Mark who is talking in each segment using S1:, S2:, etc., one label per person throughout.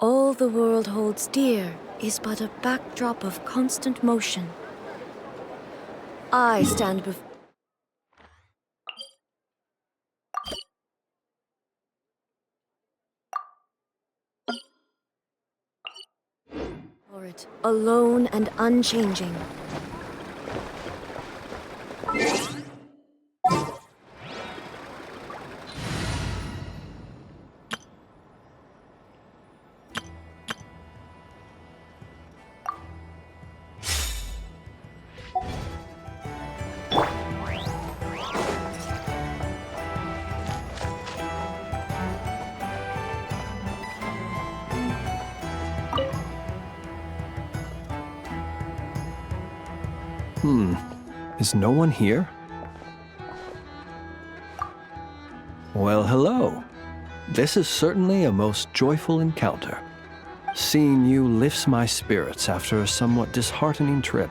S1: All the world holds dear is but a backdrop of constant motion. I stand before it, alone and unchanging.
S2: Is no one here? Well, hello. This is certainly a most joyful encounter. Seeing you lifts my spirits after a somewhat disheartening trip.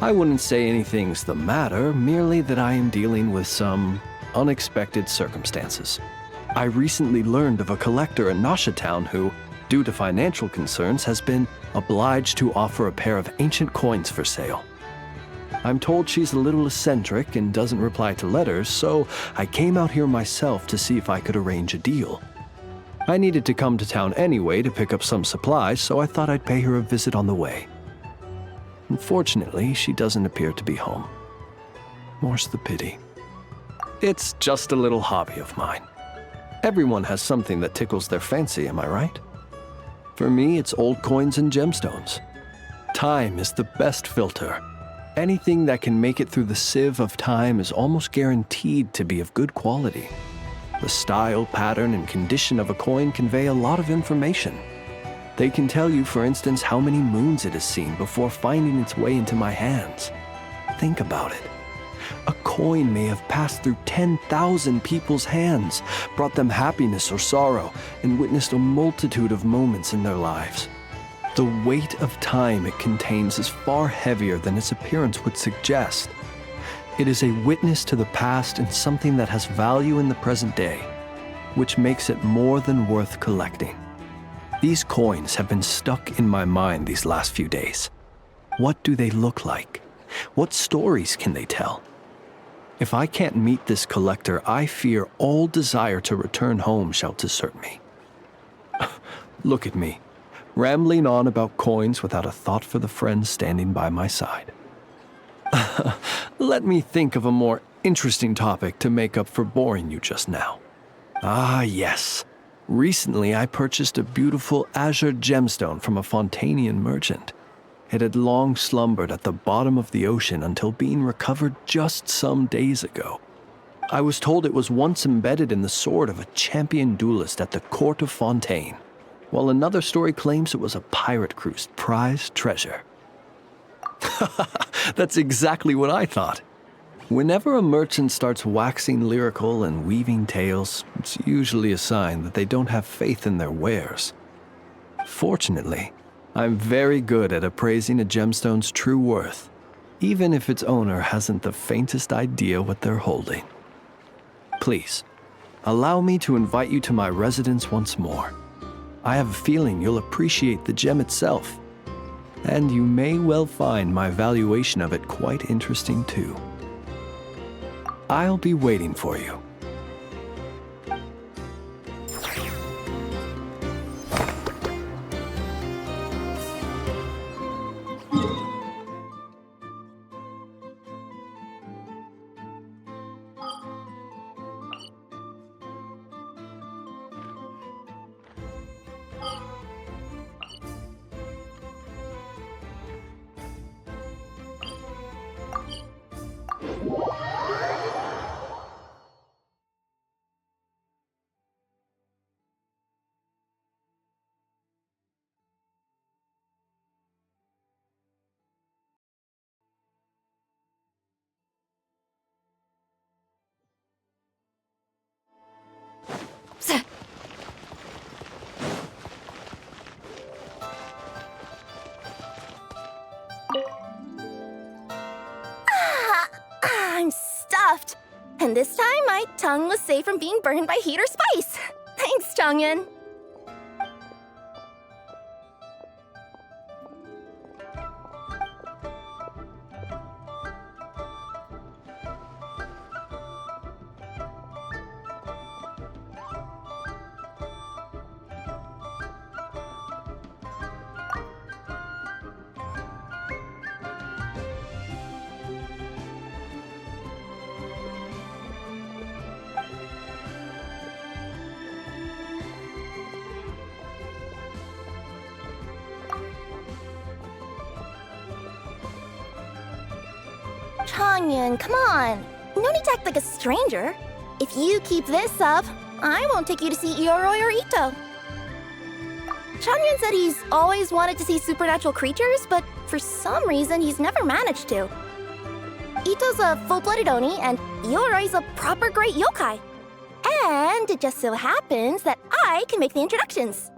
S2: I wouldn't say anything's the matter, merely that I am dealing with some unexpected circumstances. I recently learned of a collector in Nasha Town who, due to financial concerns, has been obliged to offer a pair of ancient coins for sale. I'm told she's a little eccentric and doesn't reply to letters, so I came out here myself to see if I could arrange a deal. I needed to come to town anyway to pick up some supplies, so I thought I'd pay her a visit on the way. Unfortunately, she doesn't appear to be home. More's the pity. It's just a little hobby of mine. Everyone has something that tickles their fancy, am I right? For me, it's old coins and gemstones. Time is the best filter. Anything that can make it through the sieve of time is almost guaranteed to be of good quality. The style, pattern, and condition of a coin convey a lot of information. They can tell you, for instance, how many moons it has seen before finding its way into my hands. Think about it. A coin may have passed through 10,000 people's hands, brought them happiness or sorrow, and witnessed a multitude of moments in their lives. The weight of time it contains is far heavier than its appearance would suggest. It is a witness to the past and something that has value in the present day, which makes it more than worth collecting. These coins have been stuck in my mind these last few days. What do they look like? What stories can they tell? If I can't meet this collector, I fear all desire to return home shall desert me. Look at me, rambling on about coins without a thought for the friend standing by my side. Let me think of a more interesting topic to make up for boring you just now. Ah, yes. Recently, I purchased a beautiful azure gemstone from a Fontanian merchant. It had long slumbered at the bottom of the ocean until being recovered just some days ago. I was told it was once embedded in the sword of a champion duelist at the court of Fontaine, while another story claims it was a pirate crew's prized treasure. That's exactly what I thought. Whenever a merchant starts waxing lyrical and weaving tales, it's usually a sign that they don't have faith in their wares. Fortunately, I'm very good at appraising a gemstone's true worth, even if its owner hasn't the faintest idea what they're holding. Please, allow me to invite you to my residence once more. I have a feeling you'll appreciate the gem itself, and you may well find my valuation of it quite interesting too. I'll be waiting for you.
S3: stuffed. And this time, my tongue was safe from being burned by heat or spice. Thanks, Chongyun. Chongyun, come on. No need to act like a stranger. If you keep this up, I won't take you to see Ioroi or Ito. Chongyun said he's always wanted to see supernatural creatures, but for some reason he's never managed to. Ito's a full-blooded Oni, and Ioroi's a proper great yokai. And it just so happens that I can make the introductions.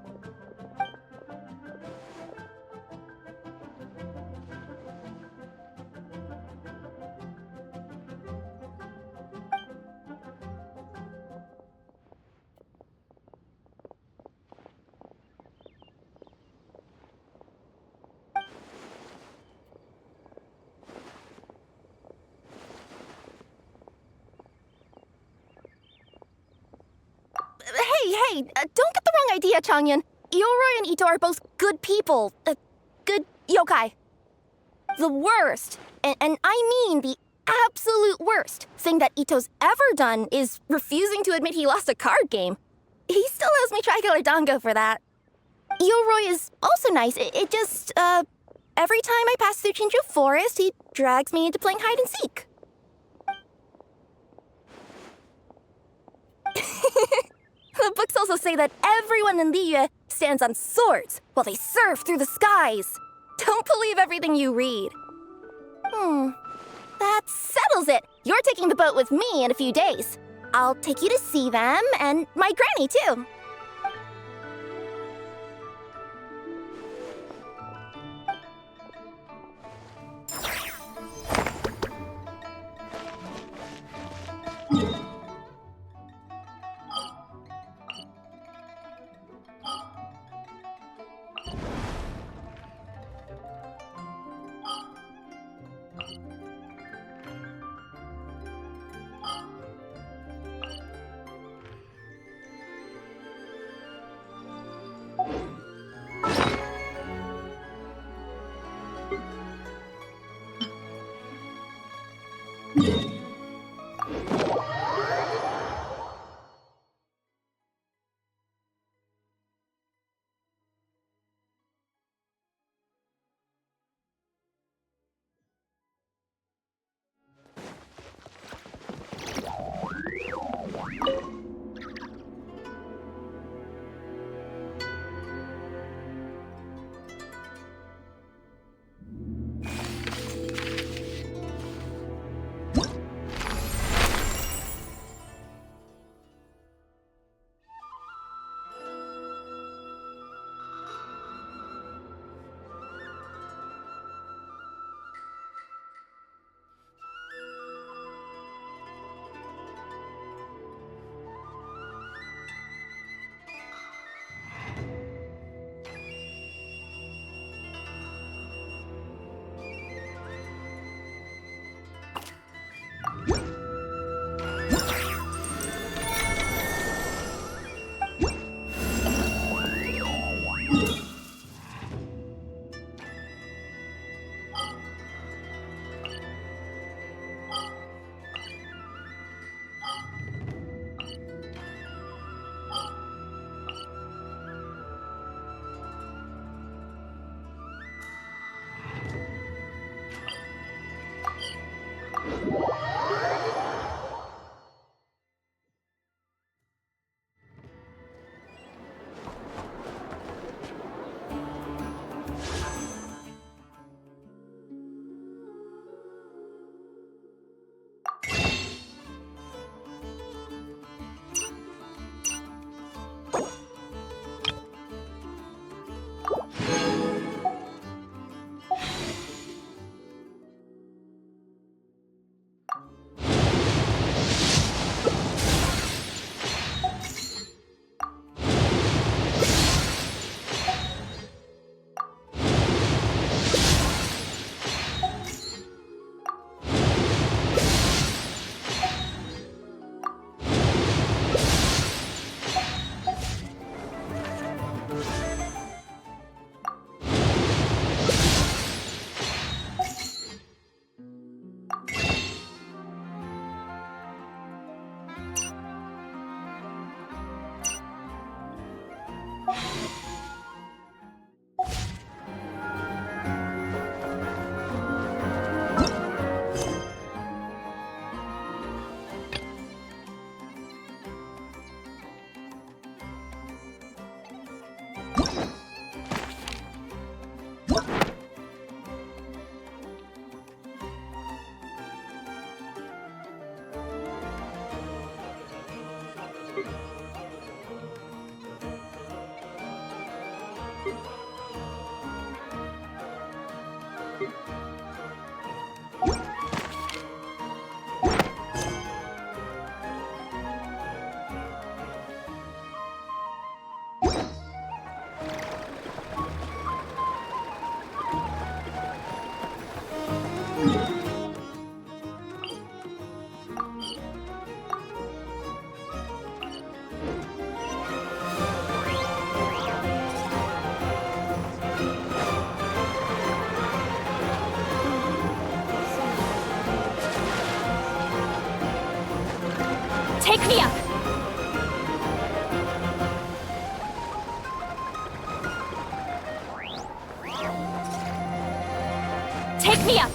S3: Hey, don't get the wrong idea, Chongyun. Ioroi and Ito are both good people. Good yokai. The worst, and I mean the absolute worst, thing that Ito's ever done is refusing to admit he lost a card game. He still owes me Tricolor Dango for that. Ioroi is also nice. It just, every time I pass through Chinju Forest, he drags me into playing hide and seek. The books also say that everyone in Liyue stands on swords while they surf through the skies. Don't believe everything you read. That settles it. You're taking the boat with me in a few days. I'll take you to see them, and my granny, too. Take me up! Take me up!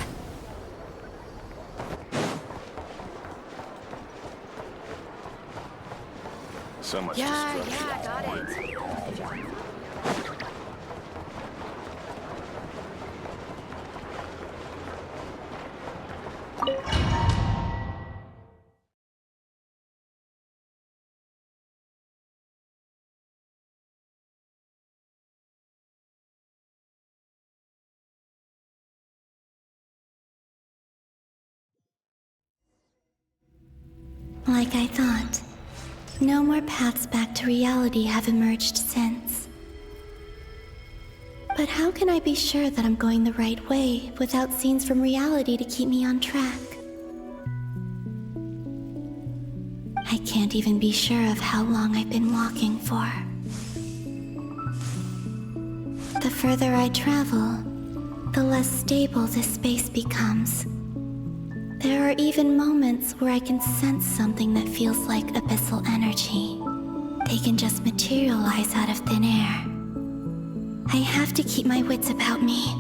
S4: So much
S1: Yeah,
S4: destruction.
S1: got it.
S5: Like I thought, no more paths back to reality have emerged since. But how can I be sure that I'm going the right way without scenes from reality to keep me on track? I can't even be sure of how long I've been walking for. The further I travel, the less stable this space becomes. There are even moments where I can sense something that feels like abyssal energy. They can just materialize out of thin air. I have to keep my wits about me.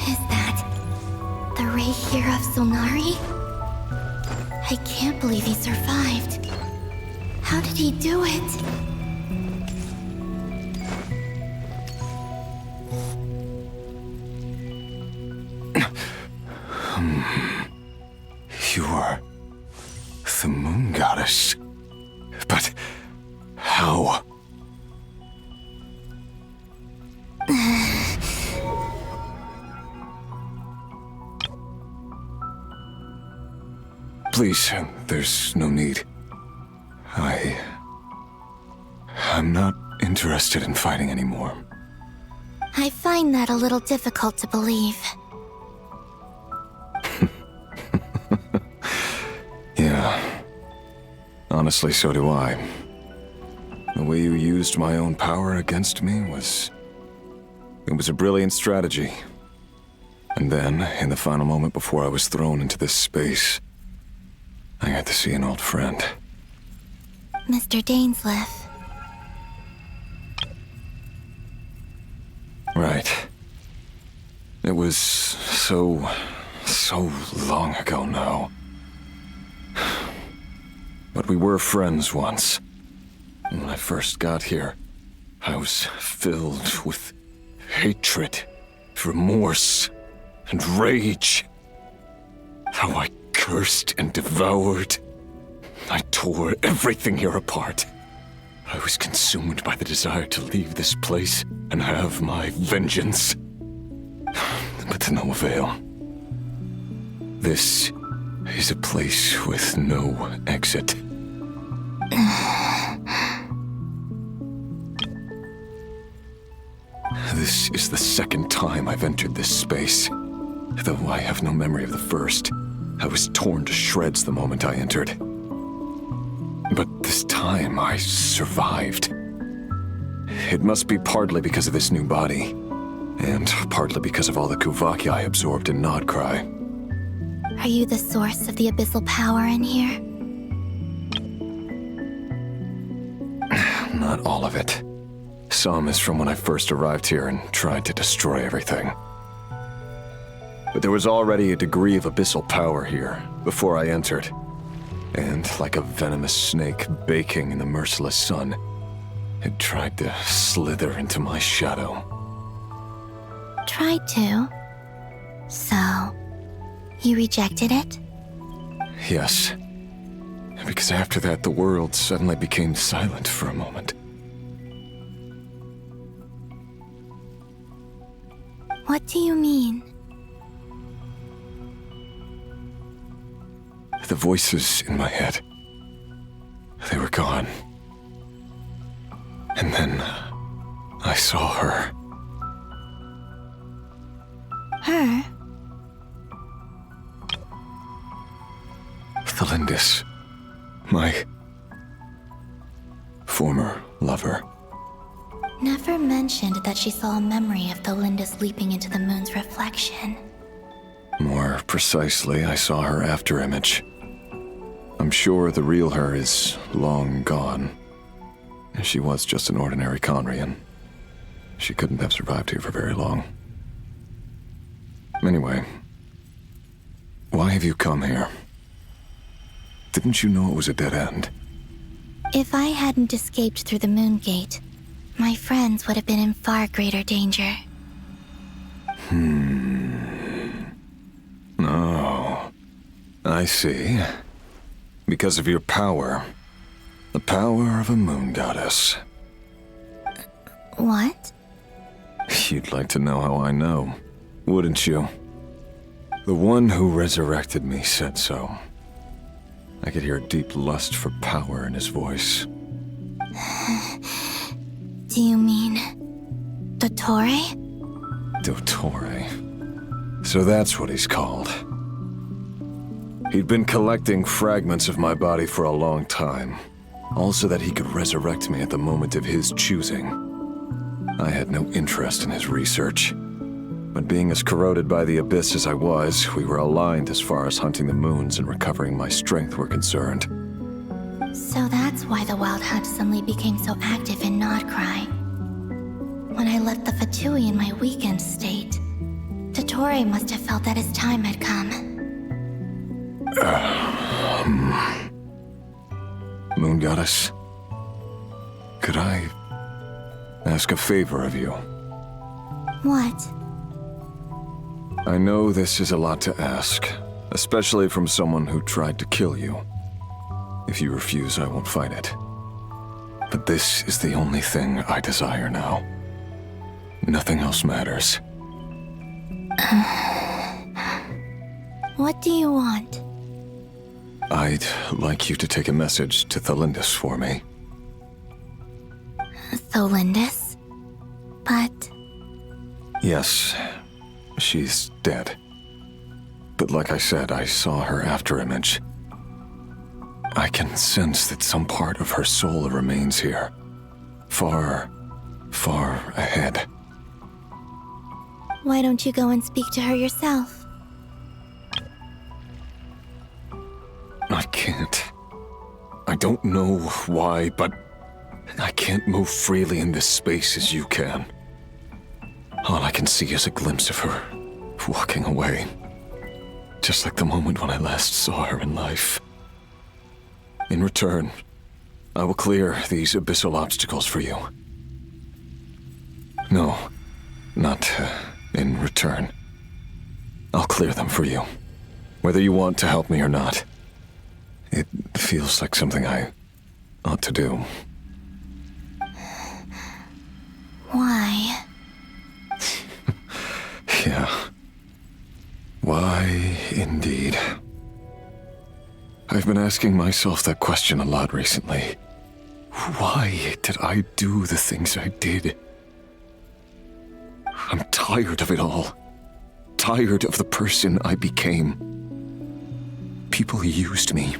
S5: Is that the Ray here of Solnari? I can't believe he survived. How did he do it?
S4: You are the moon goddess. But how? Please, there's no need. I'm not interested in fighting anymore.
S5: I find that a little difficult to believe.
S4: Yeah. Honestly, so do I. The way you used my own power against me was... It was a brilliant strategy. And then, in the final moment before I was thrown into this space, I got to see an old friend.
S5: Mr. Dainsleif.
S4: Right. It was so long ago now. But we were friends once. And when I first got here, I was filled with hatred, remorse, and rage. How I cursed and devoured. I tore everything here apart. I was consumed by the desire to leave this place and have my vengeance. But to no avail. This is a place with no exit. This is the second time I've entered this space. Though I have no memory of the first. I was torn to shreds the moment I entered. But this time I survived. It must be partly because of this new body, and partly because of all the Kuvaki I absorbed in Nodcry.
S5: Are you the source of the abyssal power in here?
S4: Not all of it. Some is from when I first arrived here and tried to destroy everything. But there was already a degree of abyssal power here before I entered. And like a venomous snake baking in the merciless sun, it tried to slither into my shadow.
S5: Tried to. So, you rejected it?
S4: Yes. Because after that, the world suddenly became silent for a moment.
S5: What do you mean?
S4: The voices in my head, they were gone. And then I saw her.
S5: Her?
S4: Thelindis, my former lover.
S5: Never mentioned that she saw a memory of Thelindis leaping into the moon's reflection.
S4: More precisely, I saw her afterimage. I'm sure the real her is long gone. She was just an ordinary Conrian. She couldn't have survived here for very long. Anyway, why have you come here? Didn't you know it was a dead end?
S5: If I hadn't escaped through the moon gate, my friends would have been in far greater danger.
S4: Oh, I see. Because of your power. The power of a moon goddess.
S5: What?
S4: You'd like to know how I know, wouldn't you? The one who resurrected me said so. I could hear a deep lust for power in his voice.
S5: Do you mean... Dottore?
S4: Dottore. So that's what he's called. He'd been collecting fragments of my body for a long time, all so that he could resurrect me at the moment of his choosing. I had no interest in his research, but being as corroded by the abyss as I was, we were aligned as far as hunting the moons and recovering my strength were concerned.
S5: So that's why the Wild Hunt suddenly became so active in Nodcry. When I left the Fatui in my weakened state, Dottore must have felt that his time had come.
S4: Moon Goddess, could I ask a favor of you?
S5: What?
S4: I know this is a lot to ask, especially from someone who tried to kill you. If you refuse, I won't fight it. But this is the only thing I desire now. Nothing else matters.
S5: What do you want?
S4: I'd like you to take a message to Thelindis for me.
S5: Thelindis? But...
S4: Yes, she's dead. But like I said, I saw her afterimage. I can sense that some part of her soul remains here. Far, far ahead.
S5: why don't you go and speak to her yourself?
S4: I can't. I don't know why, but I can't move freely in this space as you can. All I can see is a glimpse of her walking away. Just like the moment when I last saw her in life. In return, I will clear these abyssal obstacles for you. No, not in return. I'll clear them for you, whether you want to help me or not. It feels like something I ought to do.
S5: Why?
S4: Yeah. Why, indeed. I've been asking myself that question a lot recently. Why did I do the things I did? I'm tired of it all. Tired of the person I became. People used me.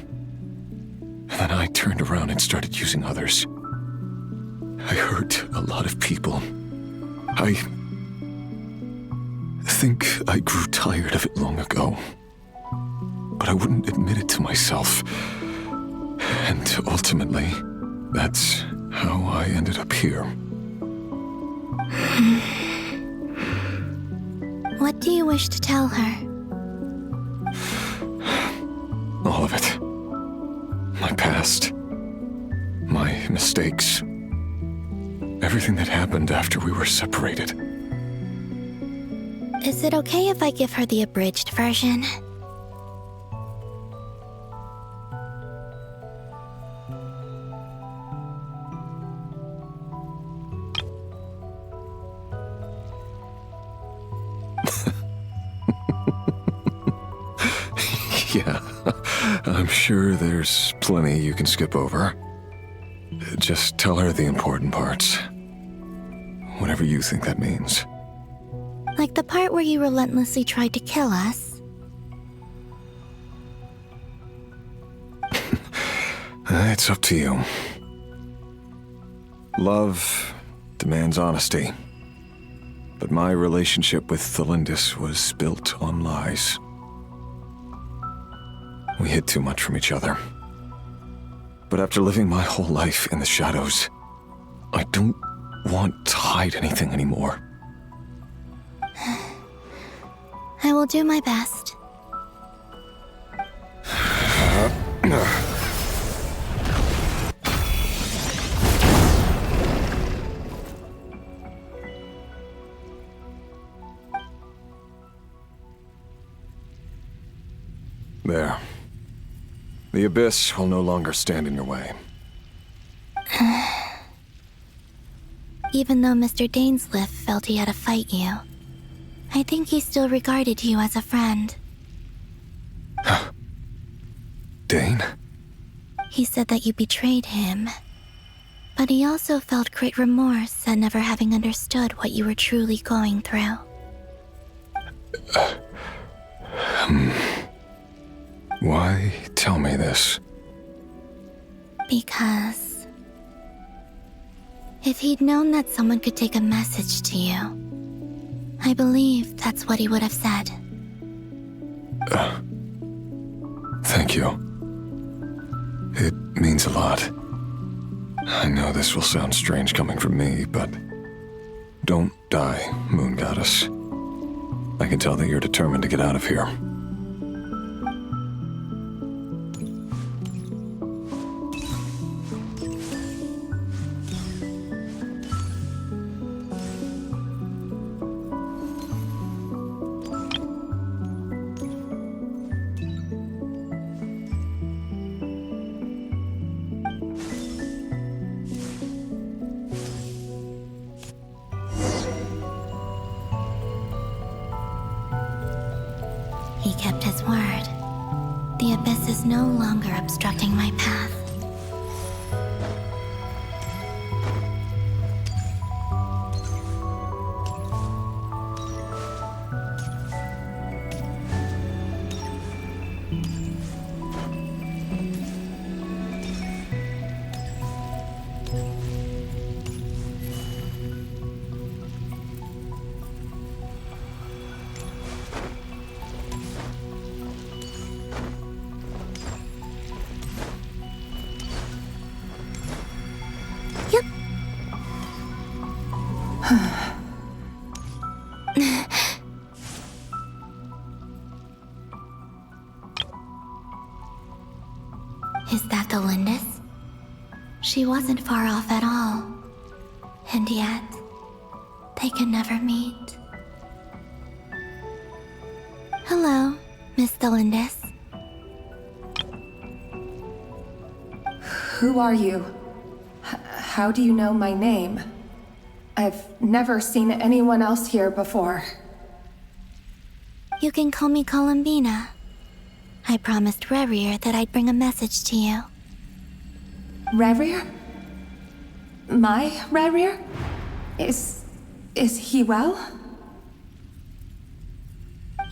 S4: And then I turned around and started using others. I hurt a lot of people. I think I grew tired of it long ago. But I wouldn't admit it to myself. And ultimately, that's how I ended up here.
S5: What do you wish to tell her?
S4: All of it. My past. My mistakes. Everything that happened after we were separated.
S5: Is it okay if I give her the abridged version?
S4: Yeah, I'm sure there's plenty you can skip over. Just tell her the important parts. Whatever you think that means.
S5: Like the part where you relentlessly tried to kill us.
S4: It's up to you. Love demands honesty. But my relationship with Thelindis was built on lies. We hid too much from each other. But after living my whole life in the shadows, I don't want to hide anything anymore.
S5: I will do my best.
S4: There. The Abyss will no longer stand in your way.
S5: Even though Mr. Dainsleif felt he had to fight you, I think he still regarded you as a friend.
S4: Dane?
S5: He said that you betrayed him, but he also felt great remorse at never having understood what you were truly going through.
S4: Why tell me this?
S5: Because if he'd known that someone could take a message to you, I believe that's what he would have said.
S4: Thank you. It means a lot. I know this will sound strange coming from me, but don't die, Moon Goddess. I can tell that you're determined to get out of here.
S5: He kept his word. The Abyss is no longer obstructing my path. Is that the Lindis? She wasn't far off at all. And yet, they can never meet. Hello, Miss Thelindis.
S6: Who are you? How do you know my name? I've never seen anyone else here before.
S5: You can call me Columbina. I promised Rerir that I'd bring a message to you.
S6: Rerir? My Rerir? Is he well?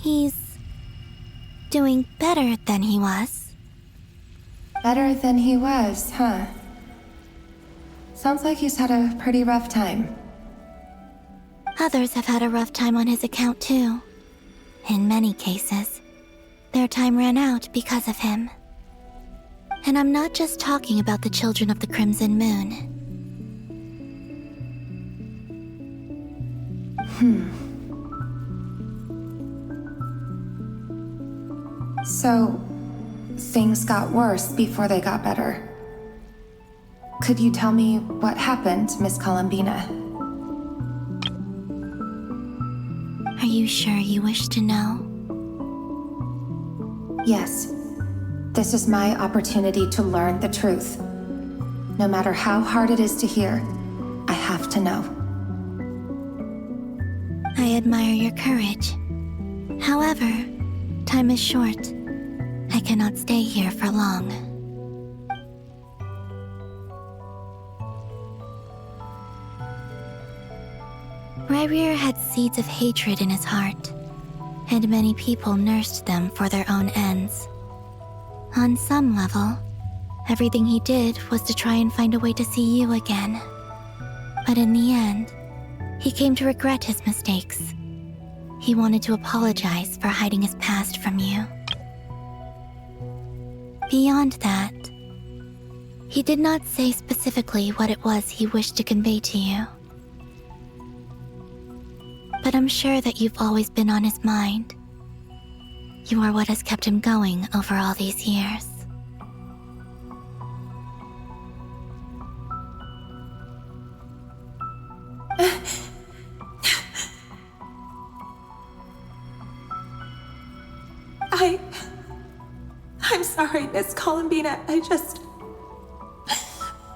S5: He's doing better than he was.
S6: Better than he was, huh? Sounds like he's had a pretty rough time.
S5: Others have had a rough time on his account too. In many cases, their time ran out because of him. And I'm not just talking about the children of the Crimson Moon.
S6: So, things got worse before they got better. Could you tell me what happened, Miss Columbina?
S5: Are you sure you wish to know?
S6: Yes. This is my opportunity to learn the truth. No matter how hard it is to hear, I have to know.
S5: I admire your courage. However, time is short, I cannot stay here for long. Rayrir had seeds of hatred in his heart, and many people nursed them for their own ends. On some level, everything he did was to try and find a way to see you again. But in the end, he came to regret his mistakes. He wanted to apologize for hiding his past from you. Beyond that, he did not say specifically what it was he wished to convey to you. But I'm sure that you've always been on his mind. You are what has kept him going over all these years.
S6: I'm sorry, Miss Columbina.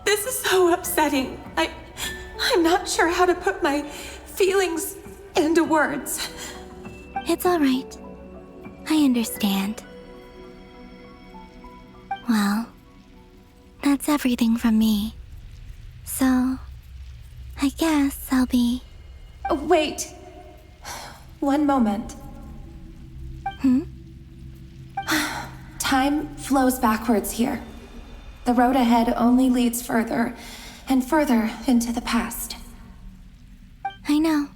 S6: This is so upsetting. I'm not sure how to put my feelings into words.
S5: It's all right. I understand. Well, that's everything from me. So, I guess I'll be...
S6: Wait. One moment. Time flows backwards here. The road ahead only leads further and further into the past.
S5: I know.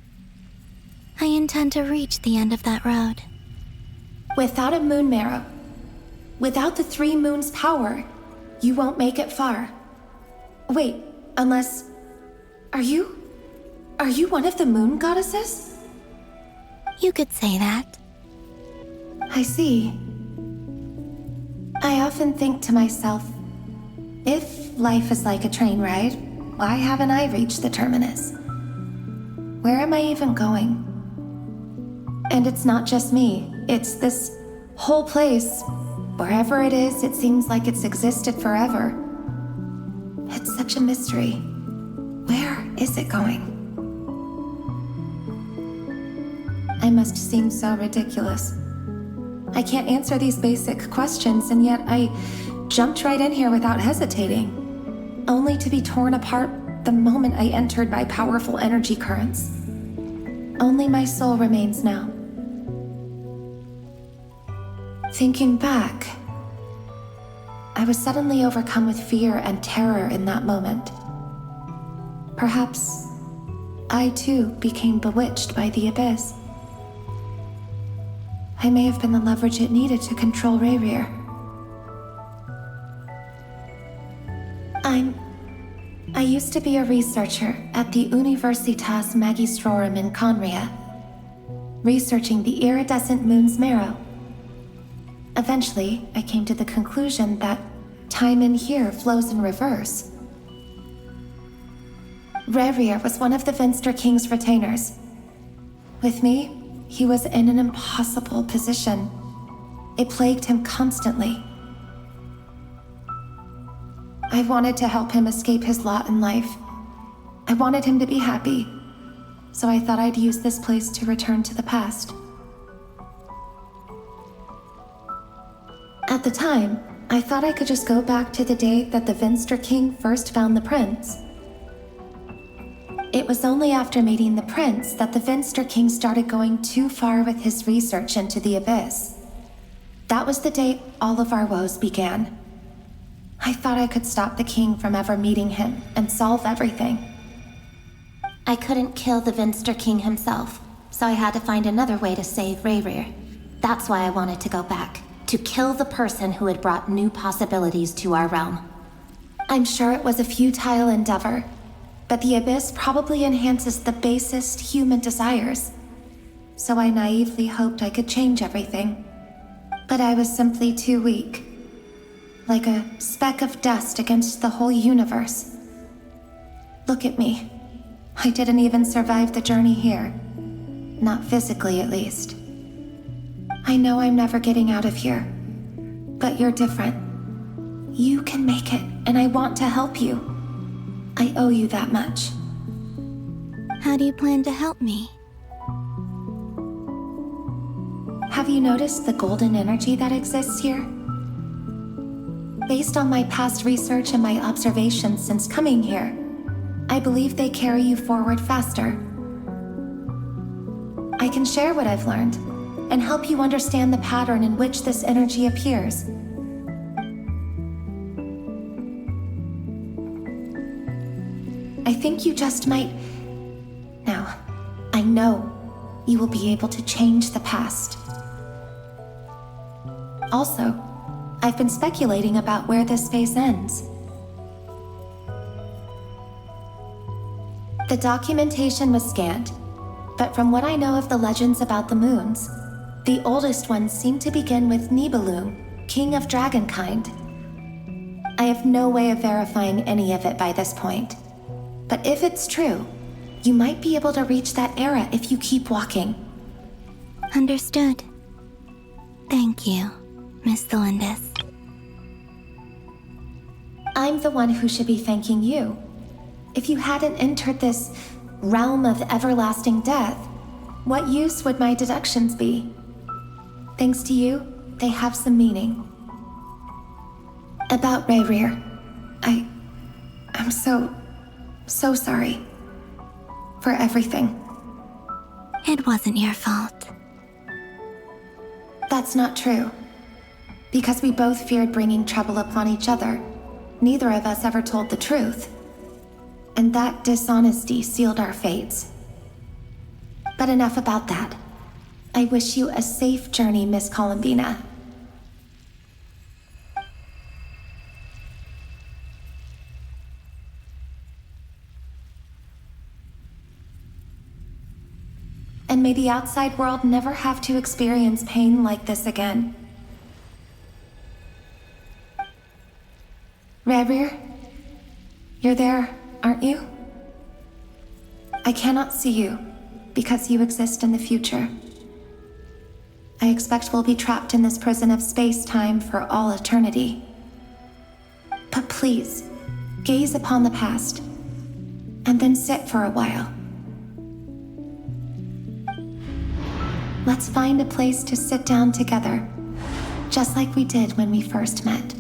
S5: I intend to reach the end of that road.
S6: Without a moon marrow, without the 3 moons' power, you won't make it far. Wait, unless... Are you one of the moon goddesses?
S5: You could say that.
S6: I see. I often think to myself, if life is like a train ride, why haven't I reached the terminus? Where am I even going? And it's not just me, it's this whole place. Wherever it is, it seems like it's existed forever. It's such a mystery. Where is it going? I must seem so ridiculous. I can't answer these basic questions, and yet I jumped right in here without hesitating, only to be torn apart the moment I entered by powerful energy currents. Only my soul remains now. Thinking back, I was suddenly overcome with fear and terror in that moment. Perhaps I too became bewitched by the abyss. I may have been the leverage it needed to control Rayrir. I used to be a researcher at the Universitas Magistrorum in Conria, researching the iridescent moon's marrow. Eventually, I came to the conclusion that time in here flows in reverse. Rayrir was one of the Venster King's retainers. With me, he was in an impossible position. It plagued him constantly. I wanted to help him escape his lot in life. I wanted him to be happy, so I thought I'd use this place to return to the past. At the time, I thought I could just go back to the day that the Venster King first found the prince. It was only after meeting the prince that the Venster King started going too far with his research into the abyss. That was the day all of our woes began. I thought I could stop the king from ever meeting him and solve everything.
S3: I couldn't kill the Venster King himself, so I had to find another way to save Rayrir. That's why I wanted to go back, to kill the person who had brought new possibilities to our realm.
S6: I'm sure it was a futile endeavor, but the abyss probably enhances the basest human desires. So I naively hoped I could change everything. But I was simply too weak. Like a speck of dust against the whole universe. Look at me. I didn't even survive the journey here. Not physically, at least. I know I'm never getting out of here. But you're different. You can make it, and I want to help you. I owe you that much.
S5: How do you plan to help me?
S6: Have you noticed the golden energy that exists here? Based on my past research and my observations since coming here, I believe they carry you forward faster. I can share what I've learned and help you understand the pattern in which this energy appears. I think you just might... Now, I know you will be able to change the past. Also, I've been speculating about where this space ends. The documentation was scant, but from what I know of the legends about the moons, the oldest ones seem to begin with Nibelung, king of dragonkind. I have no way of verifying any of it by this point, but if it's true, you might be able to reach that era if you keep walking.
S5: Understood. Thank you, Miss Delindis.
S6: I'm the one who should be thanking you. If you hadn't entered this realm of everlasting death, what use would my deductions be? Thanks to you, they have some meaning. About Rayrir, I'm so sorry. For everything.
S5: It wasn't your fault.
S6: That's not true. Because we both feared bringing trouble upon each other, neither of us ever told the truth. And that dishonesty sealed our fates. But enough about that. I wish you a safe journey, Miss Columbina. And may the outside world never have to experience pain like this again. Rayrir, you're there, aren't you? I cannot see you, because you exist in the future. I expect we'll be trapped in this prison of space-time for all eternity. But please, gaze upon the past, and then sit for a while. Let's find a place to sit down together, just like we did when we first met.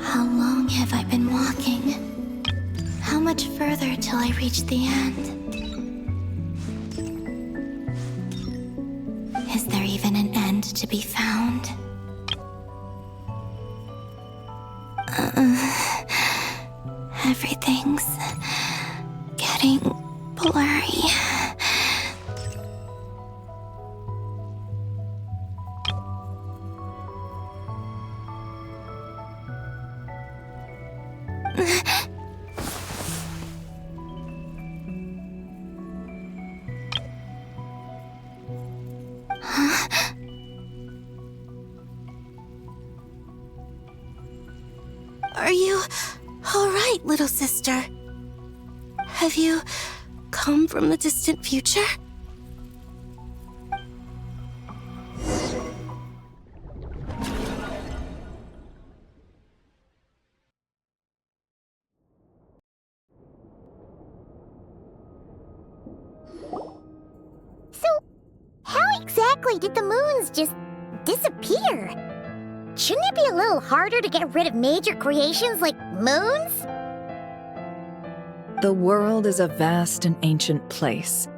S5: How long have I been walking? How much further till I reach the end? Is there even an end to be found? Everything's getting blurry. Are you all right, little sister? Have you come from the distant future?
S3: So, how exactly did the moons just disappear? Shouldn't it be a little harder to get rid of major creations like moons?
S7: The world is a vast and ancient place.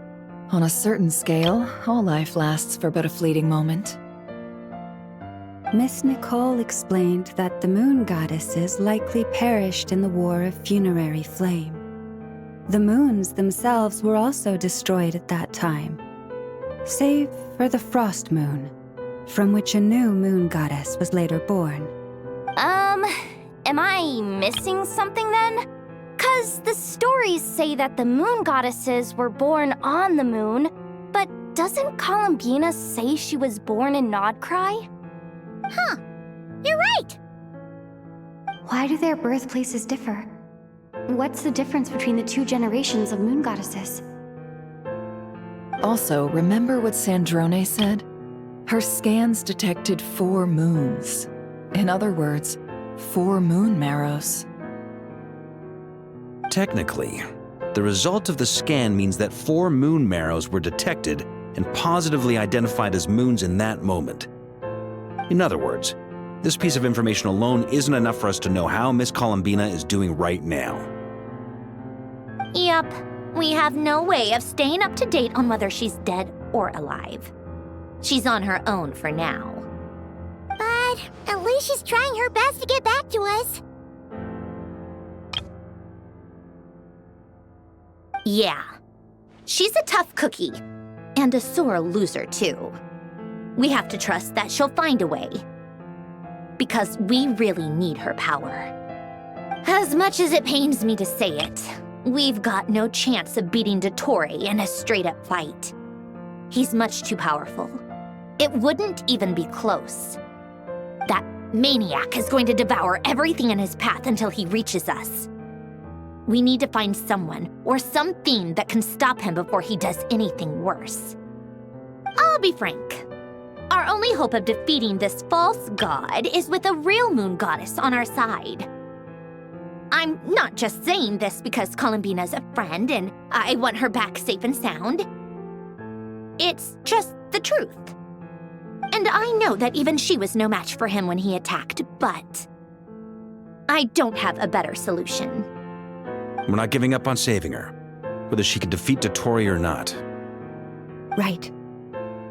S7: On a certain scale, all life lasts for but a fleeting moment.
S8: Miss Nicole explained that the moon goddesses likely perished in the War of Funerary Flame. The moons themselves were also destroyed at that time, save for the Frost Moon, from which a new moon goddess was later born.
S3: Am I missing something then? 'Cause the stories say that the moon goddesses were born on the moon, but doesn't Columbina say she was born in Nodcry? Huh, you're right!
S9: Why do their birthplaces differ? What's the difference between the two generations of moon goddesses?
S7: Also, remember what Sandrone said? Her scans detected 4 moons. In other words, 4 moon marrows.
S10: Technically, the result of the scan means that 4 moon marrows were detected and positively identified as moons in that moment. In other words, this piece of information alone isn't enough for us to know how Miss Columbina is doing right now.
S11: Yep, we have no way of staying up to date on whether she's dead or alive. She's on her own for now.
S3: But at least she's trying her best to get back to us.
S11: Yeah, she's a tough cookie, and a sore loser too. We have to trust that she'll find a way. Because we really need her power. As much as it pains me to say it, we've got no chance of beating Dottore in a straight-up fight. He's much too powerful. It wouldn't even be close. That maniac is going to devour everything in his path until he reaches us. We need to find someone or something that can stop him before he does anything worse. I'll be frank. Our only hope of defeating this false god is with a real moon goddess on our side. I'm not just saying this because Columbina's a friend and I want her back safe and sound. It's just the truth. And I know that even she was no match for him when he attacked, but I don't have a better solution.
S10: We're not giving up on saving her, whether she can defeat Dottore or not.
S8: Right.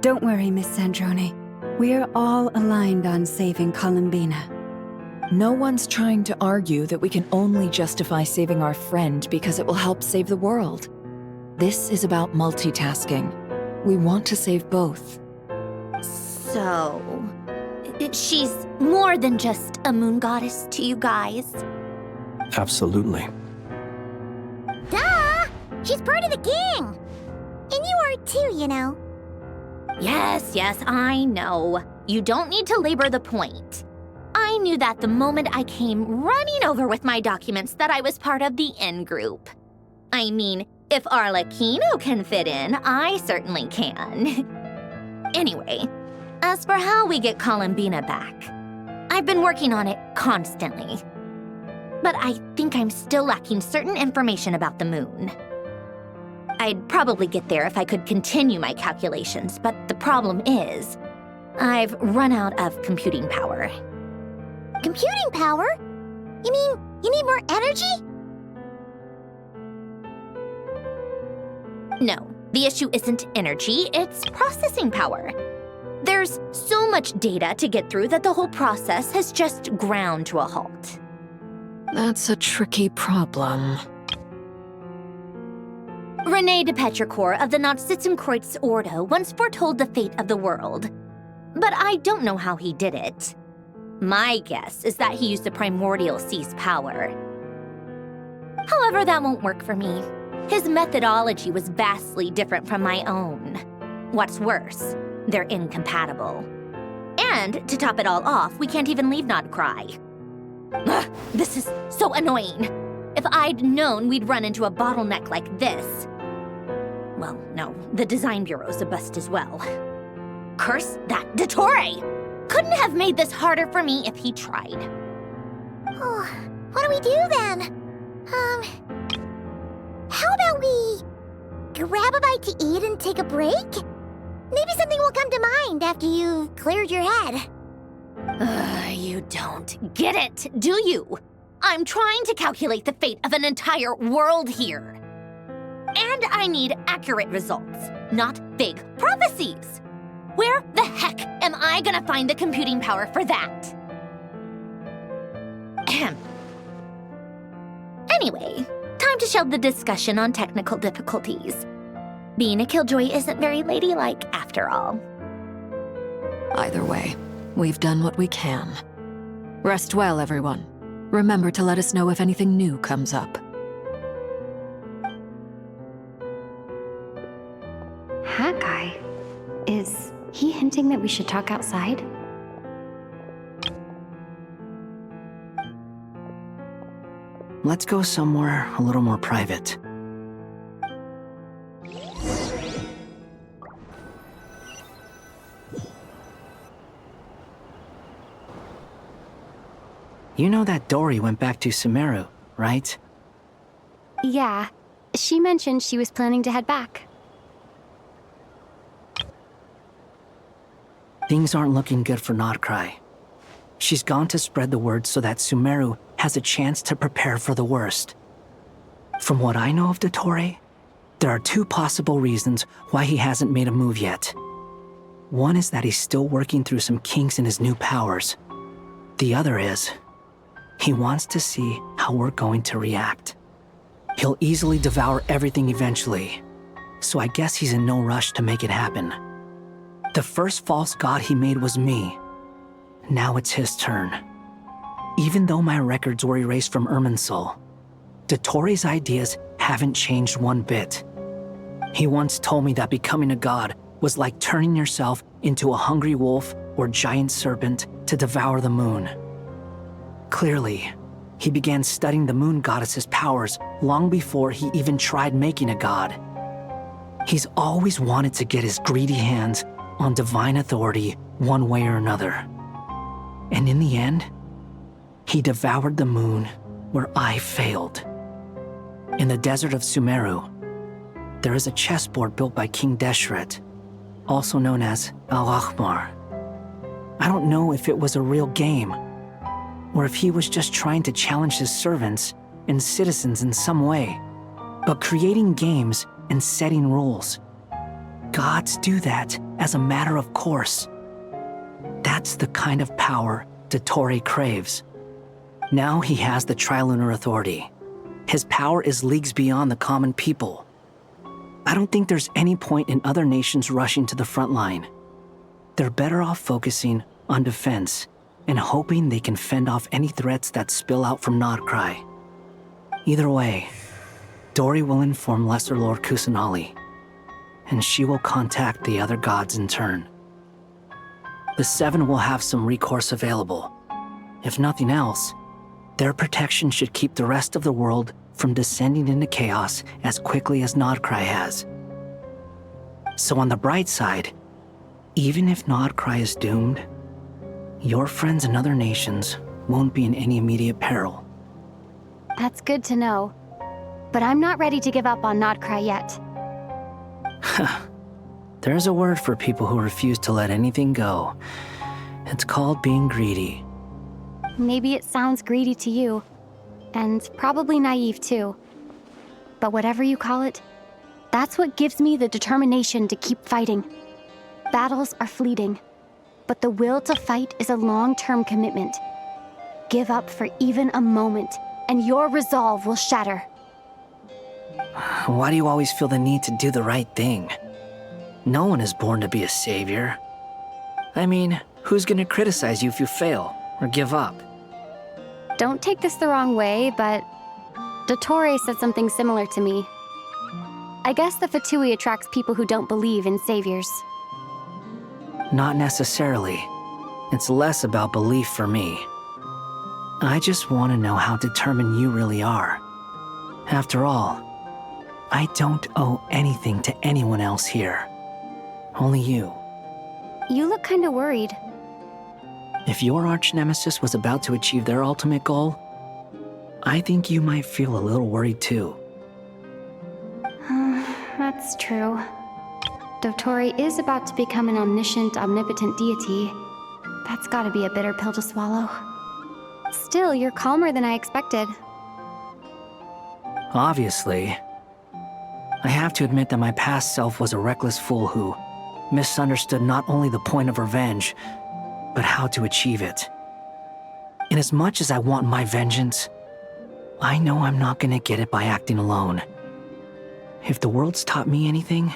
S8: Don't worry, Miss Sandrone. We are all aligned on saving Columbina.
S7: No one's trying to argue that we can only justify saving our friend because it will help save the world. This is about multitasking. We want to save both.
S11: So, she's more than just a moon goddess to you guys?
S2: Absolutely.
S3: Duh! She's part of the gang! And you are too, you know.
S11: Yes, I know. You don't need to labor the point. I knew that the moment I came running over with my documents that I was part of the in-group. I mean, if Arlecchino can fit in, I certainly can. Anyway, as for how we get Columbina back, I've been working on it constantly. But I think I'm still lacking certain information about the moon. I'd probably get there if I could continue my calculations, but the problem is, I've run out of computing power.
S3: Computing power? You mean you need more energy?
S11: No, the issue isn't energy, it's processing power. There's so much data to get through that the whole process has just ground to a halt.
S7: That's a tricky problem.
S11: René de Petrichor of the Nazissenkreuz Ordo once foretold the fate of the world. But I don't know how he did it. My guess is that he used the primordial sea's power. However, that won't work for me. His methodology was vastly different from my own. What's worse, they're incompatible. And to top it all off, we can't even leave Nodcry. Ugh, this is so annoying. If I'd known we'd run into a bottleneck like this. Well, no, the design bureau's a bust as well. Curse that Dottore! Couldn't have made this harder for me if he tried.
S3: Oh, what do we do then? How about we grab a bite to eat and take a break? Maybe something will come to mind after you've cleared your head.
S11: You don't get it, do you? I'm trying to calculate the fate of an entire world here. And I need accurate results, not big prophecies. Where the heck am I gonna find the computing power for that? Ahem. Anyway, time to shelve the discussion on technical difficulties. Being a killjoy isn't very ladylike after all.
S7: Either way, we've done what we can. Rest well, everyone. Remember to let us know if anything new comes up.
S9: Hawkeye? Is he hinting that we should talk outside?
S12: Let's go somewhere a little more private. You know that Dory went back to Sumeru, right?
S9: Yeah, she mentioned she was planning to head back.
S12: Things aren't looking good for Notcry. She's gone to spread the word so that Sumeru has a chance to prepare for the worst. From what I know of Dottore, there are two possible reasons why he hasn't made a move yet. One is that he's still working through some kinks in his new powers. The other is, he wants to see how we're going to react. He'll easily devour everything eventually, so I guess he's in no rush to make it happen. The first false god he made was me. Now it's his turn. Even though my records were erased from Irminsul, Dottore's ideas haven't changed one bit. He once told me that becoming a god was like turning yourself into a hungry wolf or giant serpent to devour the moon. Clearly, he began studying the moon goddess's powers long before he even tried making a god. He's always wanted to get his greedy hands on divine authority one way or another. And in the end, he devoured the moon where I failed. In the desert of Sumeru, there is a chessboard built by King Deshret, also known as Al-Ahmar. I don't know if it was a real game, or if he was just trying to challenge his servants and citizens in some way. But creating games and setting rules, gods do that as a matter of course. That's the kind of power Dottore craves. Now he has the Trilunar Authority. His power is leagues beyond the common people. I don't think there's any point in other nations rushing to the front line. They're better off focusing on defense and hoping they can fend off any threats that spill out from Notcry. Either way, Dory will inform Lesser Lord Kusanali, and she will contact the other gods in turn. The Seven will have some recourse available. If nothing else, their protection should keep the rest of the world from descending into chaos as quickly as Notcry has. So on the bright side, even if Notcry is doomed, your friends in other nations won't be in any immediate peril.
S9: That's good to know. But I'm not ready to give up on Notcry yet.
S12: There's a word for people who refuse to let anything go. It's called being greedy.
S9: Maybe it sounds greedy to you, and probably naive too. But whatever you call it, that's what gives me the determination to keep fighting. Battles are fleeting, but the will to fight is a long-term commitment. Give up for even a moment, and your resolve will shatter.
S12: Why do you always feel the need to do the right thing? No one is born to be a savior. I mean, who's gonna criticize you if you fail or give up?
S9: Don't take this the wrong way, but Dottore said something similar to me. I guess the Fatui attracts people who don't believe in saviors.
S12: Not necessarily. It's less about belief for me. I just want to know how determined you really are. After all, I don't owe anything to anyone else here. Only you.
S9: You look kinda worried.
S12: If your arch-nemesis was about to achieve their ultimate goal, I think you might feel a little worried too.
S9: That's true. Dottore is about to become an omniscient, omnipotent deity. That's gotta be a bitter pill to swallow. Still, you're calmer than I expected.
S12: Obviously. I have to admit that my past self was a reckless fool who misunderstood not only the point of revenge, but how to achieve it. And as much as I want my vengeance, I know I'm not gonna get it by acting alone. If the world's taught me anything,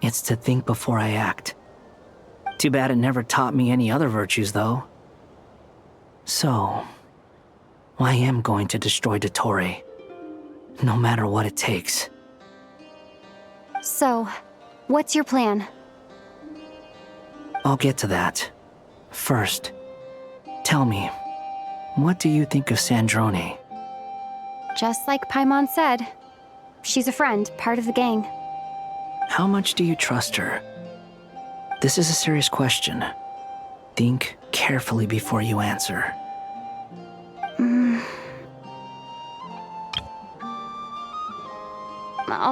S12: it's to think before I act. Too bad it never taught me any other virtues, though. So, I am going to destroy Dottore, no matter what it takes.
S9: So, what's your plan?
S12: I'll get to that. First, tell me, what do you think of Sandrone?
S9: Just like Paimon said, she's a friend, part of the gang.
S12: How much do you trust her? This is a serious question. Think carefully before you answer.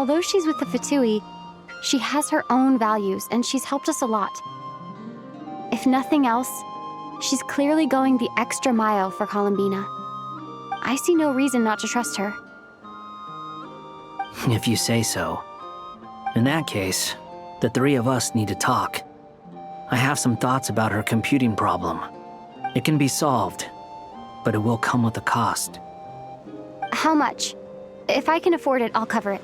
S9: although she's with the Fatui, she has her own values and she's helped us a lot. If nothing else, she's clearly going the extra mile for Columbina. I see no reason not to trust her.
S12: If you say so. In that case, the three of us need to talk. I have some thoughts about her computing problem. It can be solved, but it will come with a cost.
S9: How much? If I can afford it, I'll cover it.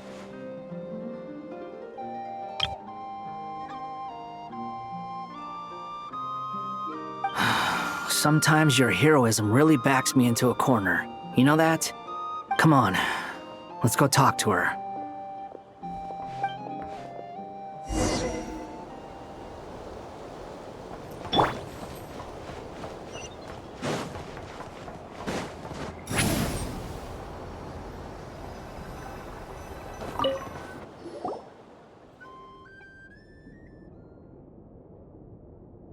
S12: Sometimes your heroism really backs me into a corner. You know that? Come on, let's go talk to her.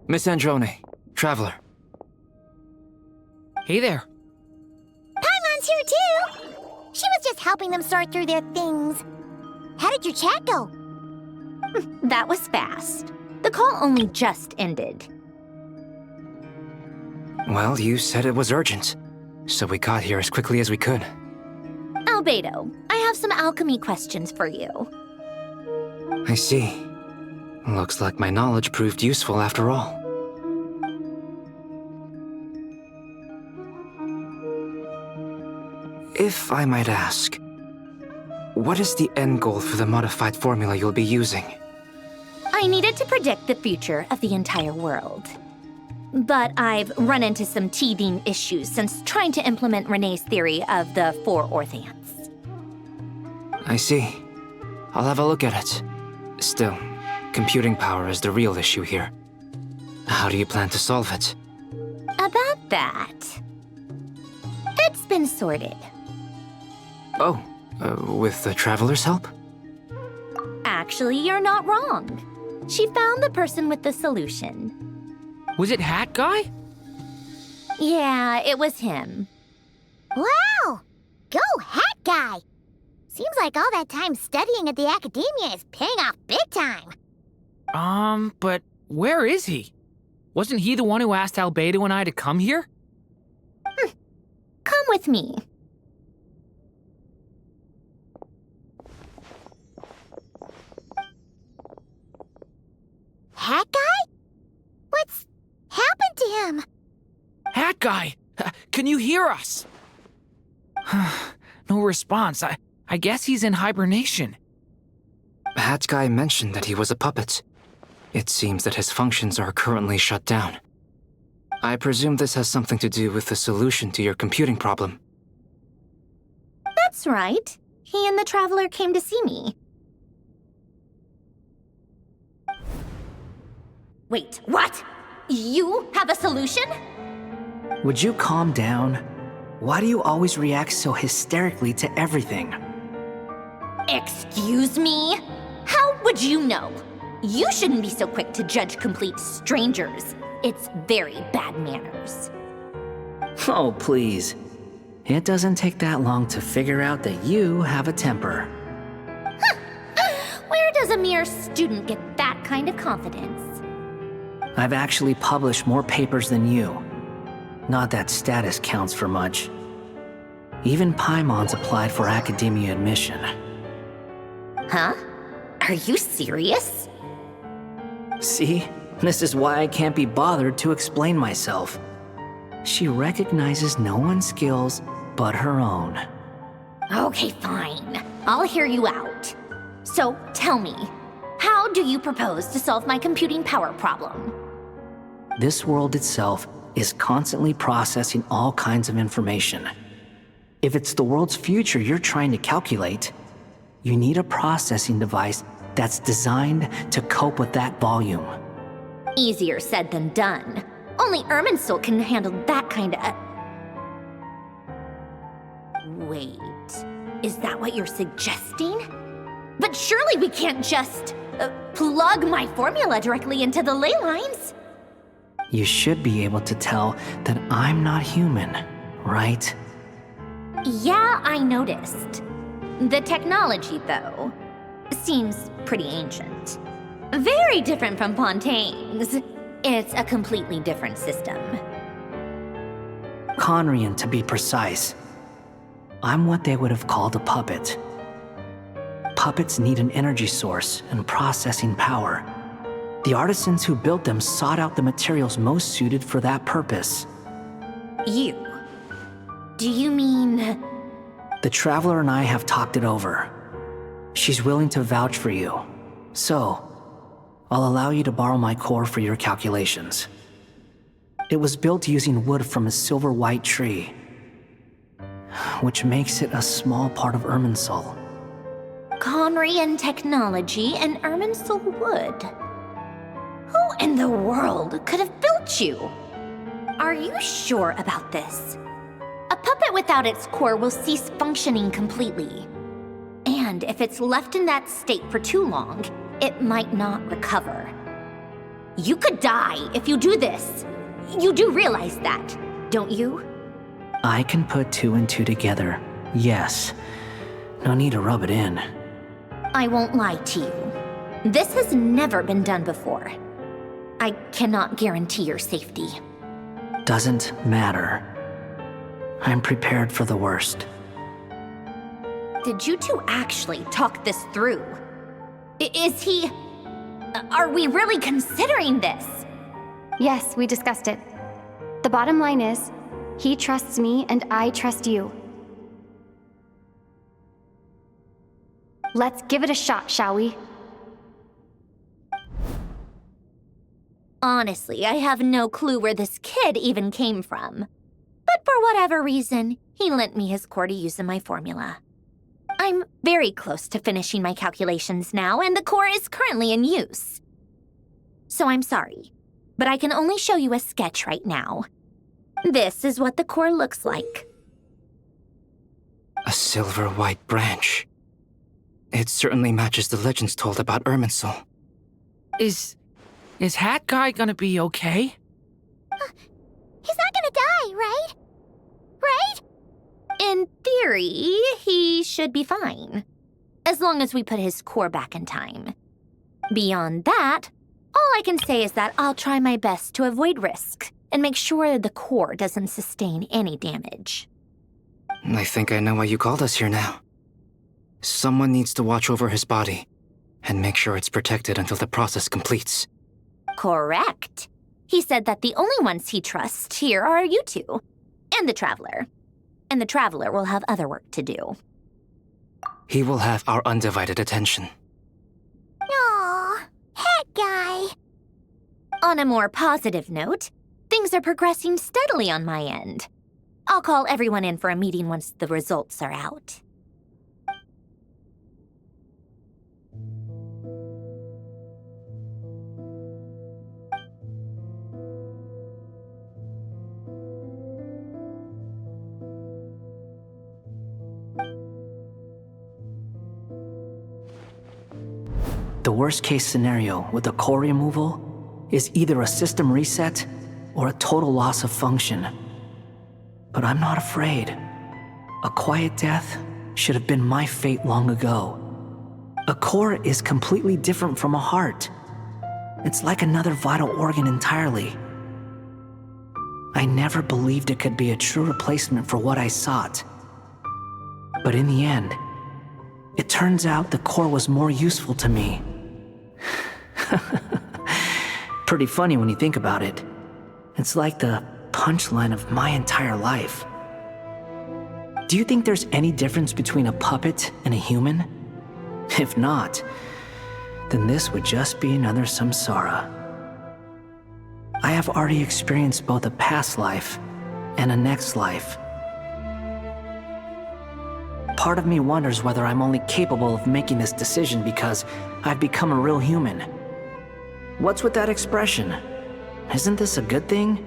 S13: Miss Androne, Traveler.
S14: Hey there.
S3: Paimon's here too! She was just helping them sort through their things. How did your chat go?
S11: That was fast. The call only just ended.
S13: Well, you said it was urgent, so we got here as quickly as we could.
S11: Albedo, I have some alchemy questions for you.
S13: I see. Looks like my knowledge proved useful after all. If I might ask, what is the end goal for the modified formula you'll be using?
S11: I needed to predict the future of the entire world. But I've run into some teething issues since trying to implement Renee's theory of the four Orthants.
S13: I see. I'll have a look at it. Still, computing power is the real issue here. How do you plan to solve it?
S11: About that, it's been sorted.
S13: Oh, with the Traveler's help?
S11: Actually, you're not wrong. She found the person with the solution.
S14: Was it Hat Guy?
S11: Yeah, it was him.
S3: Wow! Go Hat Guy! Seems like all that time studying at the Academia is paying off big time.
S14: But where is he? Wasn't he the one who asked Albedo and I to come here?
S11: Come with me.
S3: Hat Guy? What's happened to him?
S14: Hat Guy! Can you hear us? No response. I guess he's in hibernation.
S13: Hat Guy mentioned that he was a puppet. It seems that his functions are currently shut down. I presume this has something to do with the solution to your computing problem.
S11: That's right. He and the Traveler came to see me. Wait, what? You have a solution?
S12: Would you calm down? Why do you always react so hysterically to everything?
S11: Excuse me? How would you know? You shouldn't be so quick to judge complete strangers. It's very bad manners.
S12: Oh, please. It doesn't take that long to figure out that you have a temper.
S11: Where does a mere student get that kind of confidence?
S12: I've actually published more papers than you. Not that status counts for much. Even Paimon's applied for Academia admission.
S11: Huh? Are you serious?
S12: See? This is why I can't be bothered to explain myself. She recognizes no one's skills but her own.
S11: Okay, fine. I'll hear you out. So, tell me, how do you propose to solve my computing power problem?
S12: This world itself is constantly processing all kinds of information. If it's the world's future you're trying to calculate, you need a processing device that's designed to cope with that volume.
S11: Easier said than done. Only Irminsul can handle that kind of... Wait, is that what you're suggesting? But surely we can't just plug my formula directly into the ley lines.
S12: You should be able to tell that I'm not human, right?
S11: Yeah, I noticed. The technology, though, Seems pretty ancient. Very different from Fontaine's. It's a completely different system.
S12: Conrian, to be precise. I'm what they would have called a puppet. Puppets need an energy source and processing power. The artisans who built them sought out the materials most suited for that purpose.
S11: You? Do you mean...
S12: The Traveler and I have talked it over. She's willing to vouch for you. So, I'll allow you to borrow my core for your calculations. It was built using wood from a silver-white tree, which makes it a small part of Irminsul.
S11: Conrian technology and Irminsul wood. Who in the world could have built you? Are you sure about this? A puppet without its core will cease functioning completely. And if it's left in that state for too long, it might not recover. You could die if you do this. You do realize that, don't you?
S12: I can put 2 and 2 together, yes. No need to rub it in.
S11: I won't lie to you. This has never been done before. I cannot guarantee your safety.
S12: Doesn't matter. I'm prepared for the worst.
S11: Did you two actually talk this through? Is he... Are we really considering this?
S9: Yes, we discussed it. The bottom line is, he trusts me and I trust you. Let's give it a shot, shall we?
S11: Honestly, I have no clue where this kid even came from. But for whatever reason, he lent me his core to use in my formula. I'm very close to finishing my calculations now, and the core is currently in use. So I'm sorry, but I can only show you a sketch right now. This is what the core looks like.
S13: A silver-white branch. It certainly matches the legends told about Irminsul.
S14: Is Hat Guy gonna be okay?
S3: He's not gonna die, right? Right?
S11: In theory, he should be fine. As long as we put his core back in time. Beyond that, all I can say is that I'll try my best to avoid risk and make sure the core doesn't sustain any damage.
S13: I think I know why you called us here now. Someone needs to watch over his body and make sure it's protected until the process completes.
S11: Correct. He said that the only ones he trusts here are you two, and the Traveler. And the Traveler will have other work to do.
S13: He will have our undivided attention.
S3: Aww, Hat Guy.
S11: On a more positive note, things are progressing steadily on my end. I'll call everyone in for a meeting once the results are out.
S12: The worst-case scenario with the core removal is either a system reset or a total loss of function. But I'm not afraid. A quiet death should have been my fate long ago. A core is completely different from a heart. It's like another vital organ entirely. I never believed it could be a true replacement for what I sought. But in the end, it turns out the core was more useful to me. Pretty funny when you think about it. It's like the punchline of my entire life. Do you think there's any difference between a puppet and a human? If not, then this would just be another samsara. I have already experienced both a past life and a next life. Part of me wonders whether I'm only capable of making this decision because I've become a real human. What's with that expression? Isn't this a good thing?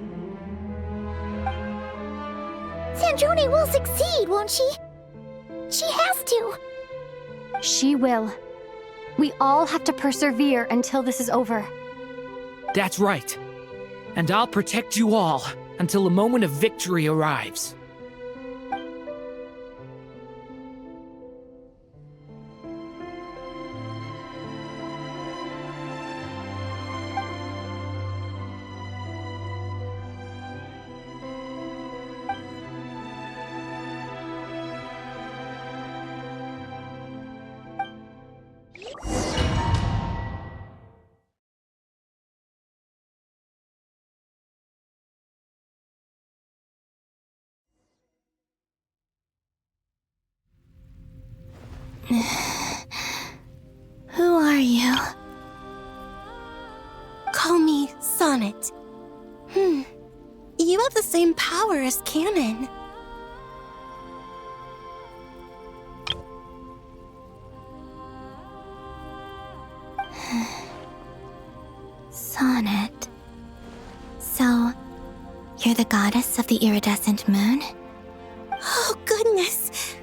S3: Sanjoni will succeed, won't she? She has to.
S9: She will. We all have to persevere until this is over.
S14: That's right. And I'll protect you all until the moment of victory arrives.
S3: Who are you? Call me Sonnet. You have the same power as Canon.
S5: Sonnet. So, you're the goddess of the iridescent moon?
S3: Oh, goodness.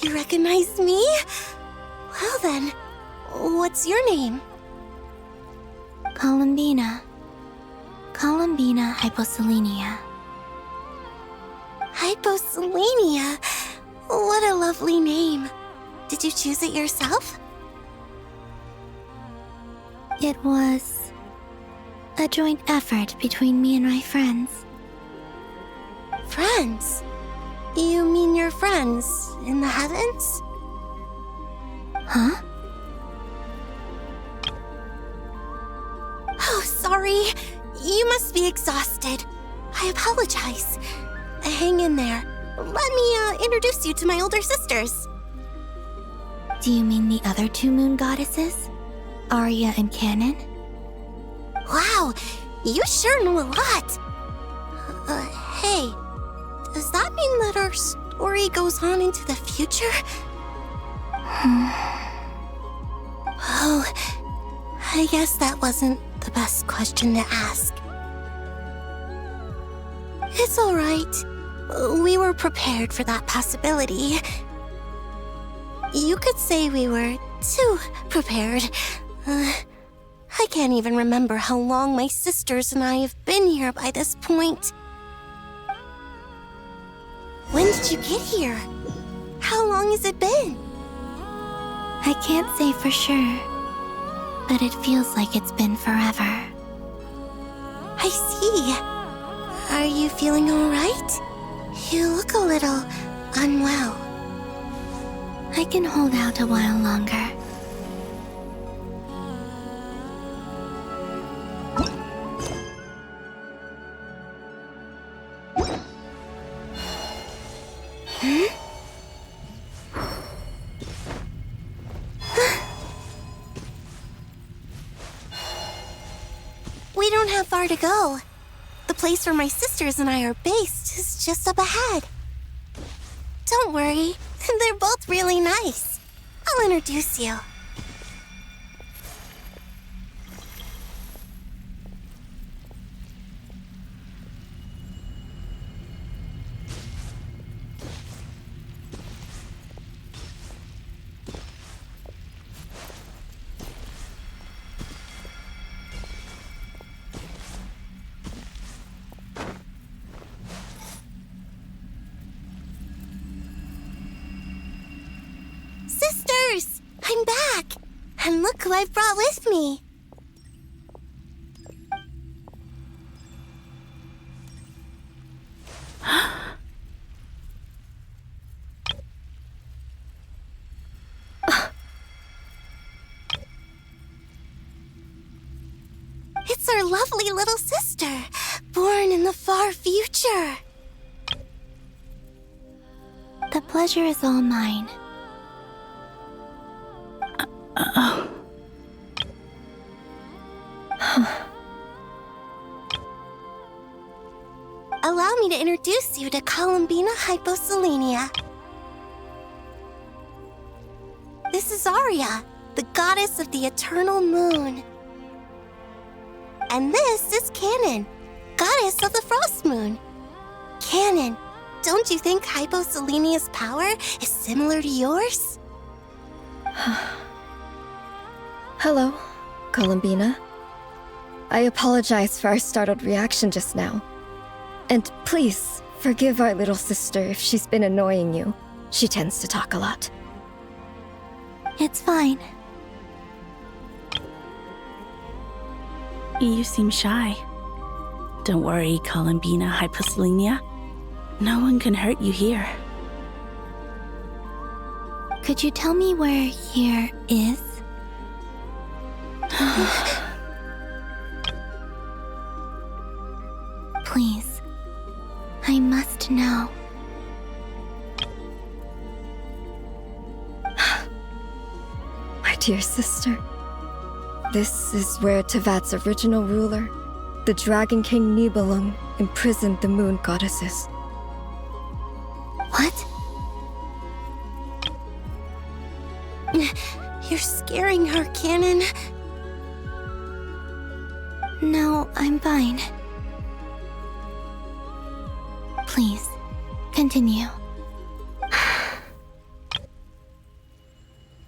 S3: You recognize me? Well then, what's your name?
S5: Columbina. Columbina Hyposelenia.
S3: Hyposelenia? What a lovely name. Did you choose it yourself?
S5: It was a joint effort between me and my friends.
S3: Friends? You mean your friends in the heavens?
S5: Huh?
S3: Oh, sorry. You must be exhausted. I apologize. Hang in there. Let me introduce you to my older sisters.
S5: Do you mean the other two moon goddesses? Arya and Canon?
S3: Wow, you sure know a lot. Hey, does that mean that our story goes on into the future? Oh, I guess that wasn't the best question to ask. It's all right. We were prepared for that possibility. You could say we were too prepared. I can't even remember how long my sisters and I have been here by this point. When did you get here? How long has it been?
S5: I can't say for sure, but it feels like it's been forever.
S3: I see. Are you feeling all right? You look a little unwell.
S5: I can hold out a while longer.
S3: We don't have far to go. The place where my sisters and I are based is just up ahead. Don't worry, they're both really nice. I'll introduce you. Sisters! I'm back! And look who I've brought with me! It's our lovely little sister, born in the far future.
S5: The pleasure is all mine.
S3: Allow me to introduce you to Columbina Hyposelenia. This is Arya, the goddess of the eternal moon. And this is Canon, goddess of the frost moon. Canon, don't you think Hyposelenia's power is similar to yours?
S15: Hello, Columbina. I apologize for our startled reaction just now. And please, forgive our little sister if she's been annoying you. She tends to talk a lot.
S5: It's fine.
S16: You seem shy. Don't worry, Columbina Hyposelenia. No one can hurt you here.
S5: Could you tell me where here is?
S15: dear sister. This is where Tevat's original ruler, the Dragon King Nibelung, imprisoned the moon goddesses.
S11: What? You're scaring her, Canon.
S5: No, I'm fine. Please, continue.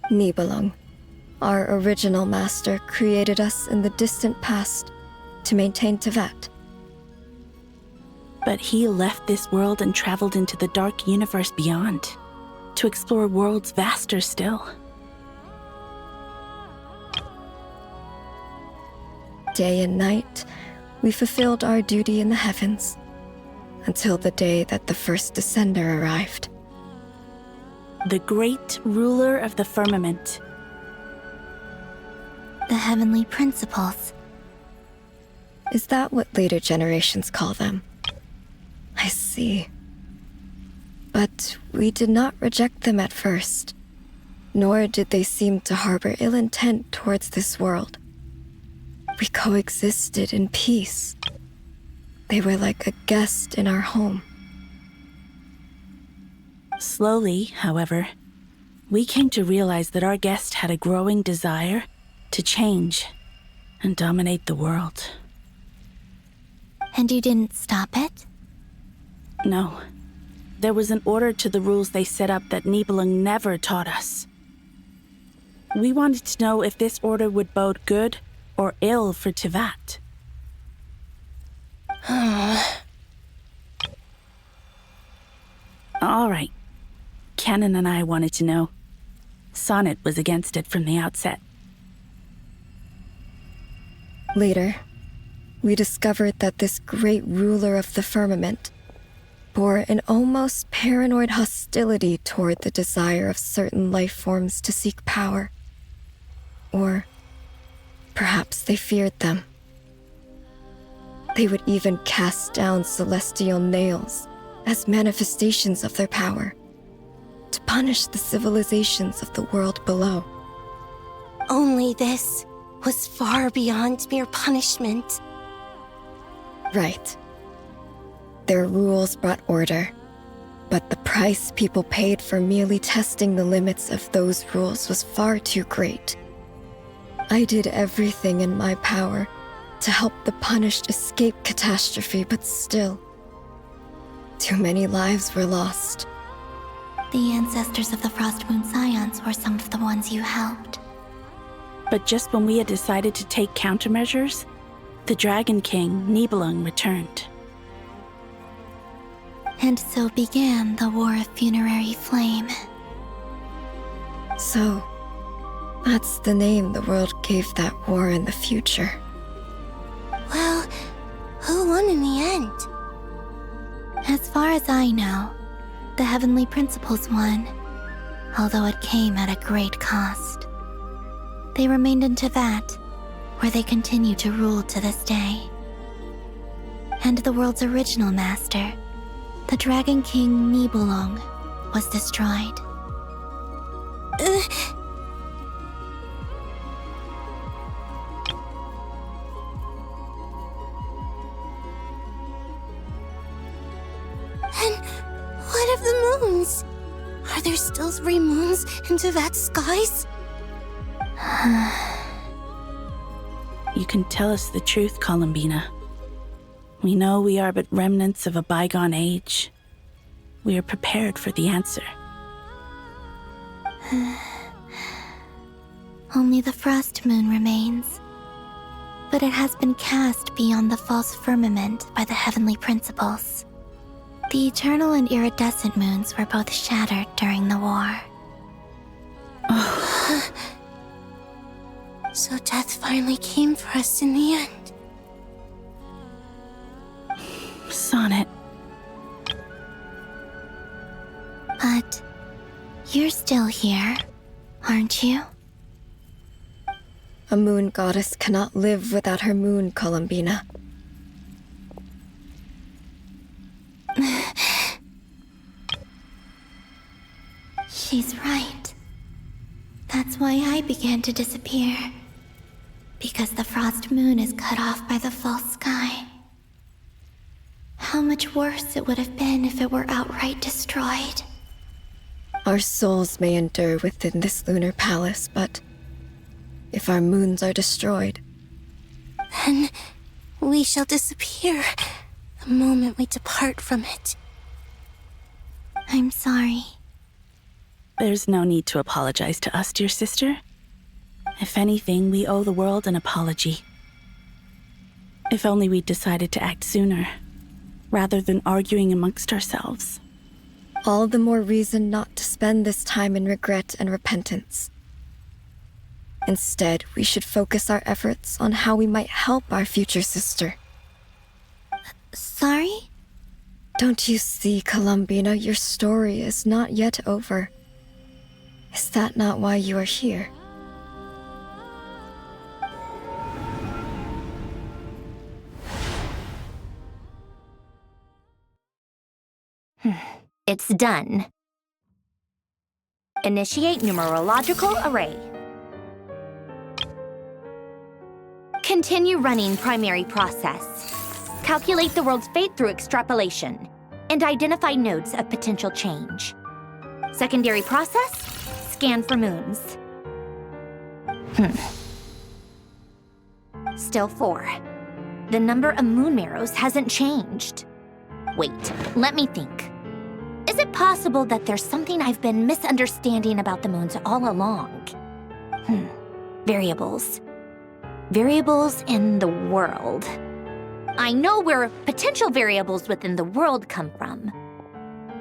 S15: Nibelung, our original master, created us in the distant past to maintain Tevat.
S16: But he left this world and traveled into the dark universe beyond, to explore worlds vaster still.
S15: Day and night, we fulfilled our duty in the heavens, until the day that the first Descender arrived.
S16: The great ruler of the firmament.
S5: The heavenly principles.
S15: Is that what later generations call them? I see. But we did not reject them at first, nor did they seem to harbor ill intent towards this world. We coexisted in peace. They were like a guest in our home.
S16: Slowly, however, we came to realize that our guest had a growing desire to change and dominate the world.
S5: And you didn't stop it?
S16: No. There was an order to the rules they set up that Nibelung never taught us. We wanted to know if this order would bode good or ill for Tevat. All right. Canon and I wanted to know. Sonnet was against it from the outset.
S15: Later, we discovered that this great ruler of the firmament bore an almost paranoid hostility toward the desire of certain life forms to seek power. Or perhaps they feared them. They would even cast down celestial nails as manifestations of their power, to punish the civilizations of the world below.
S11: Only this was far beyond mere punishment.
S15: Right. Their rules brought order, but the price people paid for merely testing the limits of those rules was far too great. I did everything in my power to help the punished escape catastrophe, but still, too many lives were lost.
S5: The ancestors of the Frost Moon Scions were some of the ones you helped.
S16: But just when we had decided to take countermeasures, the Dragon King, Nibelung, returned.
S5: And so began the War of Funerary Flame.
S15: So, that's the name the world gave that war in the future.
S11: Well, who won in the end?
S5: As far as I know, the Heavenly Principles won, although it came at a great cost. They remained in Tevat, where they continue to rule to this day. And the world's original master, the Dragon King Nibelung, was destroyed.
S11: And what of the moons? Are there still 3 moons in Tevat's skies?
S16: You can tell us the truth, Columbina. We know we are but remnants of a bygone age. We are prepared for the answer.
S5: Only the Frost Moon remains. But it has been cast beyond the false firmament by the Heavenly Principles. The eternal and iridescent moons were both shattered during the war.
S11: So death finally came for us in the end.
S16: Sonnet.
S5: But you're still here, aren't you?
S15: A moon goddess cannot live without her moon, Columbina.
S5: She's right. That's why I began to disappear. Because the frost moon is cut off by the false sky. How much worse it would have been if it were outright destroyed.
S15: Our souls may endure within this lunar palace, but if our moons are destroyed,
S5: then we shall disappear the moment we depart from it. I'm sorry.
S16: There's no need to apologize to us, dear sister. If anything, we owe the world an apology. If only we'd decided to act sooner, rather than arguing amongst ourselves.
S15: All the more reason not to spend this time in regret and repentance. Instead, we should focus our efforts on how we might help our future sister.
S5: Sorry?
S15: Don't you see, Columbina, your story is not yet over. Is that not why you are here?
S11: It's done. Initiate numerological array. Continue running primary process. Calculate the world's fate through extrapolation, and identify nodes of potential change. Secondary process, scan for moons. Still 4. The number of moon marrows hasn't changed. Wait, let me think. Is it possible that there's something I've been misunderstanding about the moons all along? Variables. Variables in the world. I know where potential variables within the world come from.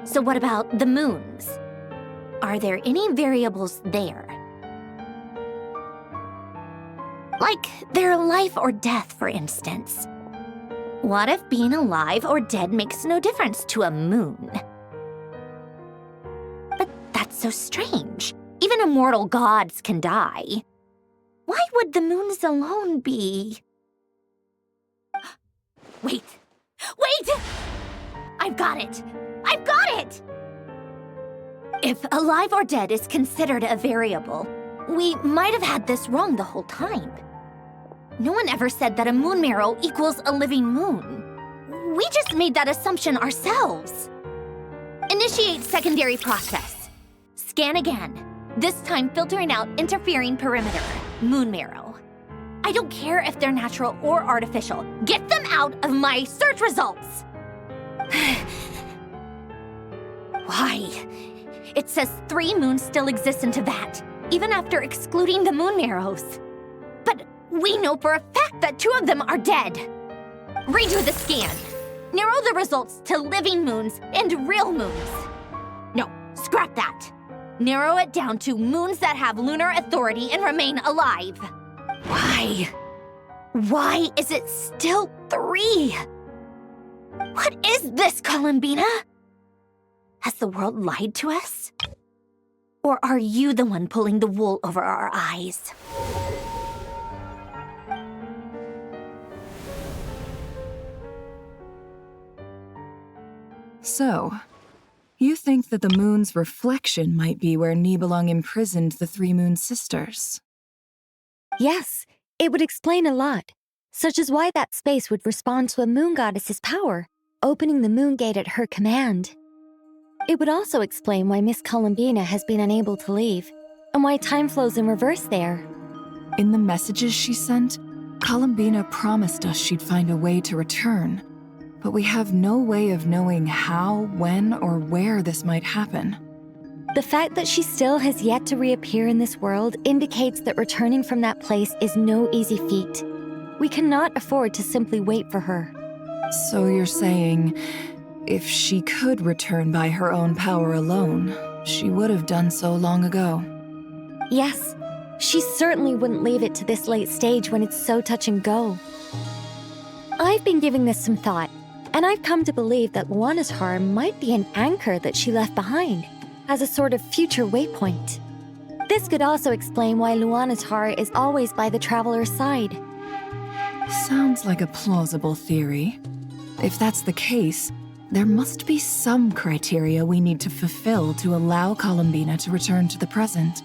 S11: So what about the moons? Are there any variables there? Like their life or death, for instance. What if being alive or dead makes no difference to a moon? But that's so strange. Even immortal gods can die. Why would the moons alone be? Wait! Wait! I've got it! I've got it! If alive or dead is considered a variable, we might have had this wrong the whole time. No one ever said that a moon marrow equals a living moon. We just made that assumption ourselves. Initiate secondary process. Scan again, this time filtering out interfering perimeter, moon marrow. I don't care if they're natural or artificial. Get them out of my search results! Why? It says 3 moons still exist in Teyvat, even after excluding the moon marrows. But we know for a fact that 2 of them are dead. Redo the scan. Narrow the results to living moons and real moons. No, scrap that. Narrow it down to moons that have lunar authority and remain alive. Why? Why is it still 3? What is this, Columbina? Has the world lied to us? Or are you the one pulling the wool over our eyes?
S7: So, you think that the moon's reflection might be where Nibelung imprisoned the 3 moon sisters?
S1: Yes, it would explain a lot, such as why that space would respond to a moon goddess's power, opening the moon gate at her command. It would also explain why Miss Columbina has been unable to leave, and why time flows in reverse there.
S7: In the messages she sent, Columbina promised us she'd find a way to return, but we have no way of knowing how, when, or where this might happen.
S1: The fact that she still has yet to reappear in this world indicates that returning from that place is no easy feat. We cannot afford to simply wait for her.
S7: So you're saying, if she could return by her own power alone, she would have done so long ago?
S1: Yes, she certainly wouldn't leave it to this late stage when it's so touch and go. I've been giving this some thought, and I've come to believe that Luanatar might be an anchor that she left behind, as a sort of future waypoint. This could also explain why Luanatar is always by the traveler's side.
S7: Sounds like a plausible theory. If that's the case, there must be some criteria we need to fulfill to allow Columbina to return to the present.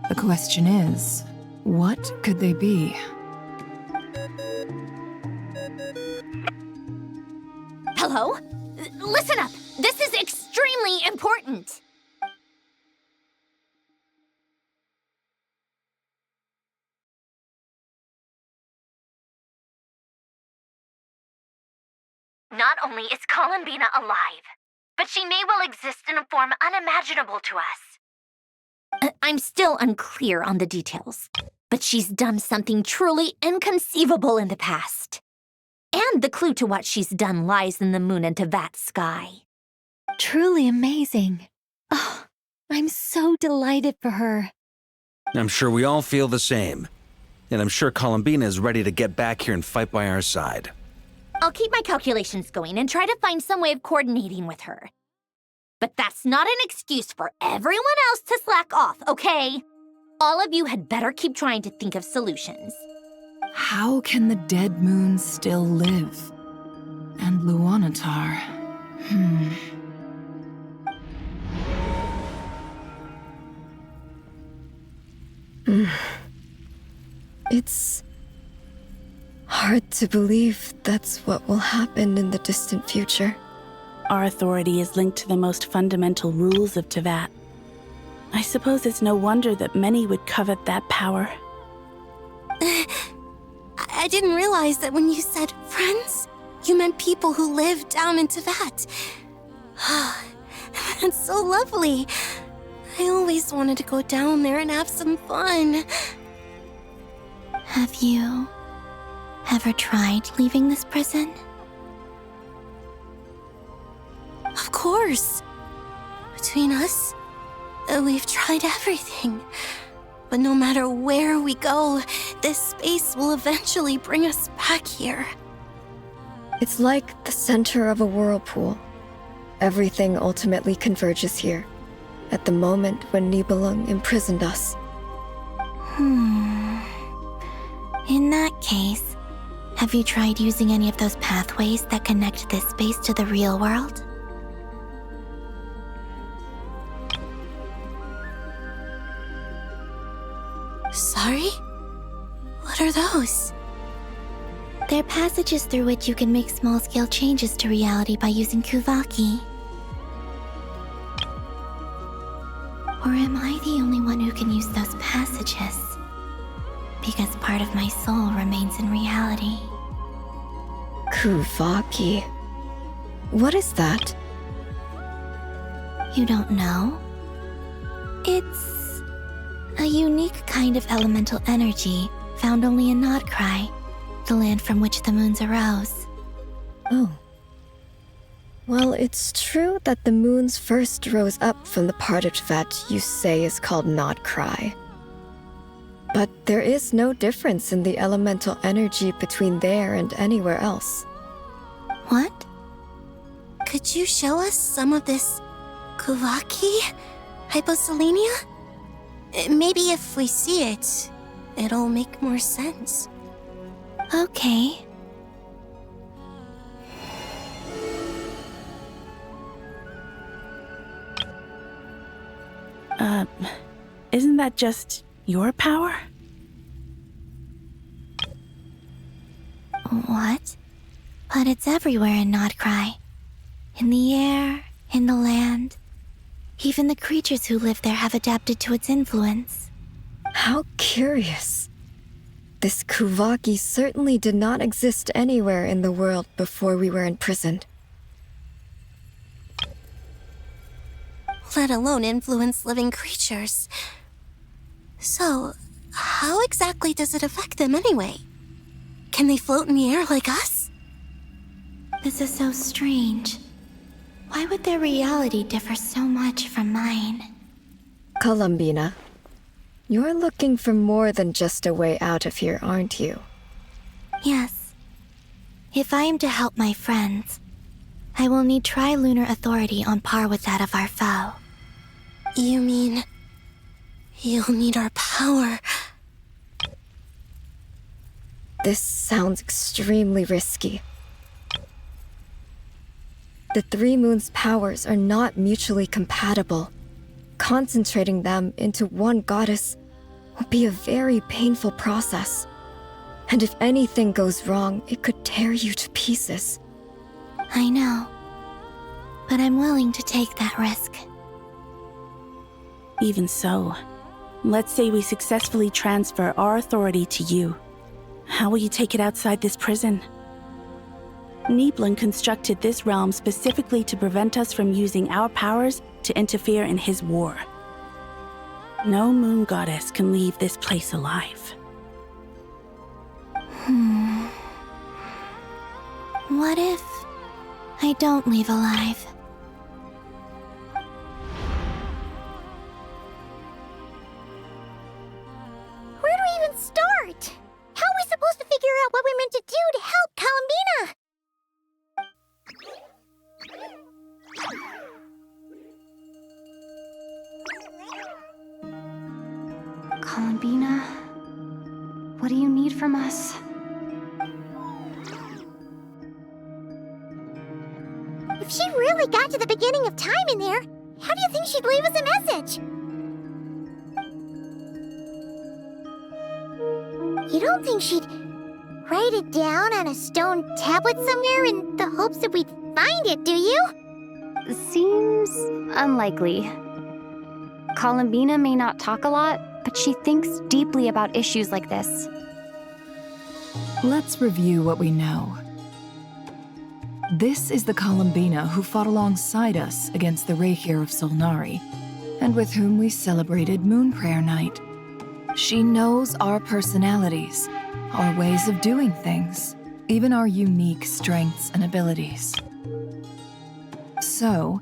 S7: The question is, what could they be?
S11: Hello? Listen up! This is extremely important! Not only is Columbina alive, but she may well exist in a form unimaginable to us. I'm still unclear on the details, but she's done something truly inconceivable in the past. And the clue to what she's done lies in the moon and Tevat's sky.
S1: Truly amazing. Oh, I'm so delighted for her.
S10: I'm sure we all feel the same. And I'm sure Columbina is ready to get back here and fight by our side.
S11: I'll keep my calculations going and try to find some way of coordinating with her. But that's not an excuse for everyone else to slack off, okay? All of you had better keep trying to think of solutions.
S7: How can the dead moon still live? And Luanatar...
S15: It's hard to believe that's what will happen in the distant future.
S16: Our authority is linked to the most fundamental rules of Tevat. I suppose it's no wonder that many would covet that power.
S3: I didn't realize that when you said friends, you meant people who live down in Tevat. That's so lovely. I always wanted to go down there and have some fun.
S5: Have you ever tried leaving this prison?
S3: Of course. Between us, we've tried everything. But no matter where we go, this space will eventually bring us back here.
S15: It's like the center of a whirlpool. Everything ultimately converges here, at the moment when Nibelung imprisoned us.
S5: In that case, have you tried using any of those pathways that connect this space to the real world?
S3: Sorry? What are those?
S5: They're passages through which you can make small-scale changes to reality by using Kuvaki. Or am I the only one who can use those passages? Because part of my soul remains in reality.
S15: Kuvaki. What is that?
S5: You don't know? It's a unique kind of elemental energy found only in Nodcry, the land from which the moons arose.
S15: Oh. Well, it's true that the moons first rose up from the part of Tevat you say is called Nodcry. But there is no difference in the elemental energy between there and anywhere else.
S5: What?
S3: Could you show us some of this Kuvaki? Hyposelenia? Maybe if we see it, it'll make more sense.
S5: Okay.
S16: Isn't that just your power?
S5: What? But it's everywhere in Nodcry. In the air, in the land. Even the creatures who live there have adapted to its influence.
S15: How curious. This Kuvaki certainly did not exist anywhere in the world before we were imprisoned.
S3: Let alone influence living creatures. So, how exactly does it affect them anyway? Can they float in the air like us?
S5: This is so strange. Why would their reality differ so much from mine?
S15: Columbina, you're looking for more than just a way out of here, aren't you?
S5: Yes. If I am to help my friends, I will need trilunar authority on par with that of our foe.
S3: You mean... you'll need our power?
S15: This sounds extremely risky. The Three Moons' powers are not mutually compatible. Concentrating them into one goddess will be a very painful process. And if anything goes wrong, it could tear you to pieces.
S5: I know, but I'm willing to take that risk.
S16: Even so, let's say we successfully transfer our authority to you. How will you take it outside this prison? Nibelung constructed this realm specifically to prevent us from using our powers to interfere in his war. No moon goddess can leave this place alive.
S5: What if I don't leave alive?
S11: Where do we even start? How are we supposed to figure out what we're meant to do to help Columbina?
S9: Columbina, what do you need from us?
S11: If she really got to the beginning of time in there, how do you think she'd leave us a message? You don't think she'd write it down on a stone tablet somewhere in the hopes that we'd find it, do you?
S9: Seems unlikely. Columbina may not talk a lot, but she thinks deeply about issues like this.
S7: Let's review what we know. This is the Columbina who fought alongside us against the Reikir of Solnari, and with whom we celebrated Moon Prayer Night. She knows our personalities, our ways of doing things, even our unique strengths and abilities. So,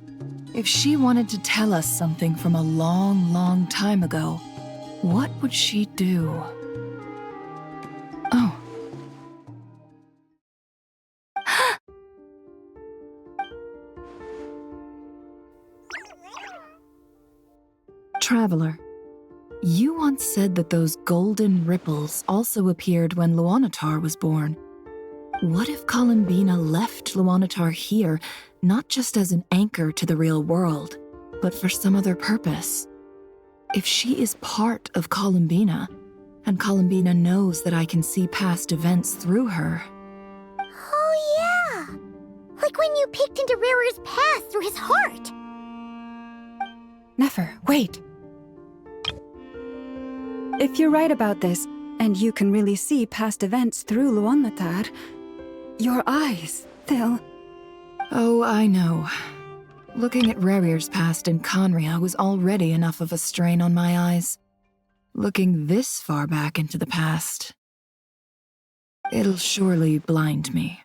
S7: if she wanted to tell us something from a long, long time ago, what would she do? Oh. Traveler, you once said that those golden ripples also appeared when Luanatar was born. What if Columbina left Luanatar here, not just as an anchor to the real world, but for some other purpose? If she is part of Columbina, and Columbina knows that I can see past events through her...
S11: Oh yeah! Like when you peeked into Rerir's path through his heart!
S8: Nefer, wait! If you're right about this, and you can really see past events through Luanatar, your eyes, they'll...
S7: Oh, I know. Looking at Rerir's past in Conria was already enough of a strain on my eyes. Looking this far back into the past... it'll surely blind me.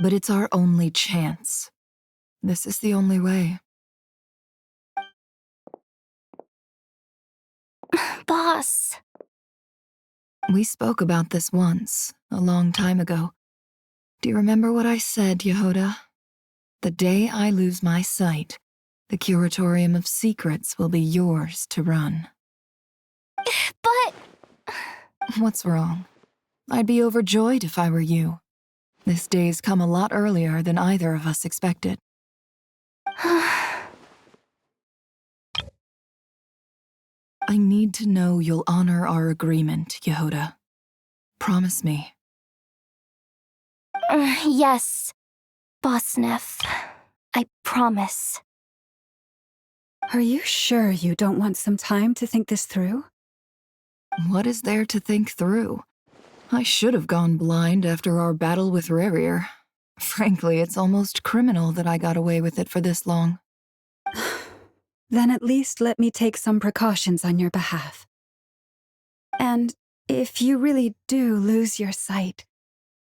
S7: But it's our only chance. This is the only way.
S9: Boss.
S7: We spoke about this once, a long time ago. Do you remember what I said, Yehoda? The day I lose my sight, the Curatorium of Secrets will be yours to run.
S11: But...
S7: What's wrong? I'd be overjoyed if I were you. This day's come a lot earlier than either of us expected. I need to know you'll honor our agreement, Yehoda. Promise me.
S9: Yes, Boss Neff. I promise.
S8: Are you sure you don't want some time to think this through?
S7: What is there to think through? I should have gone blind after our battle with Rerir. Frankly, it's almost criminal that I got away with it for this long.
S8: Then at least let me take some precautions on your behalf. And if you really do lose your sight,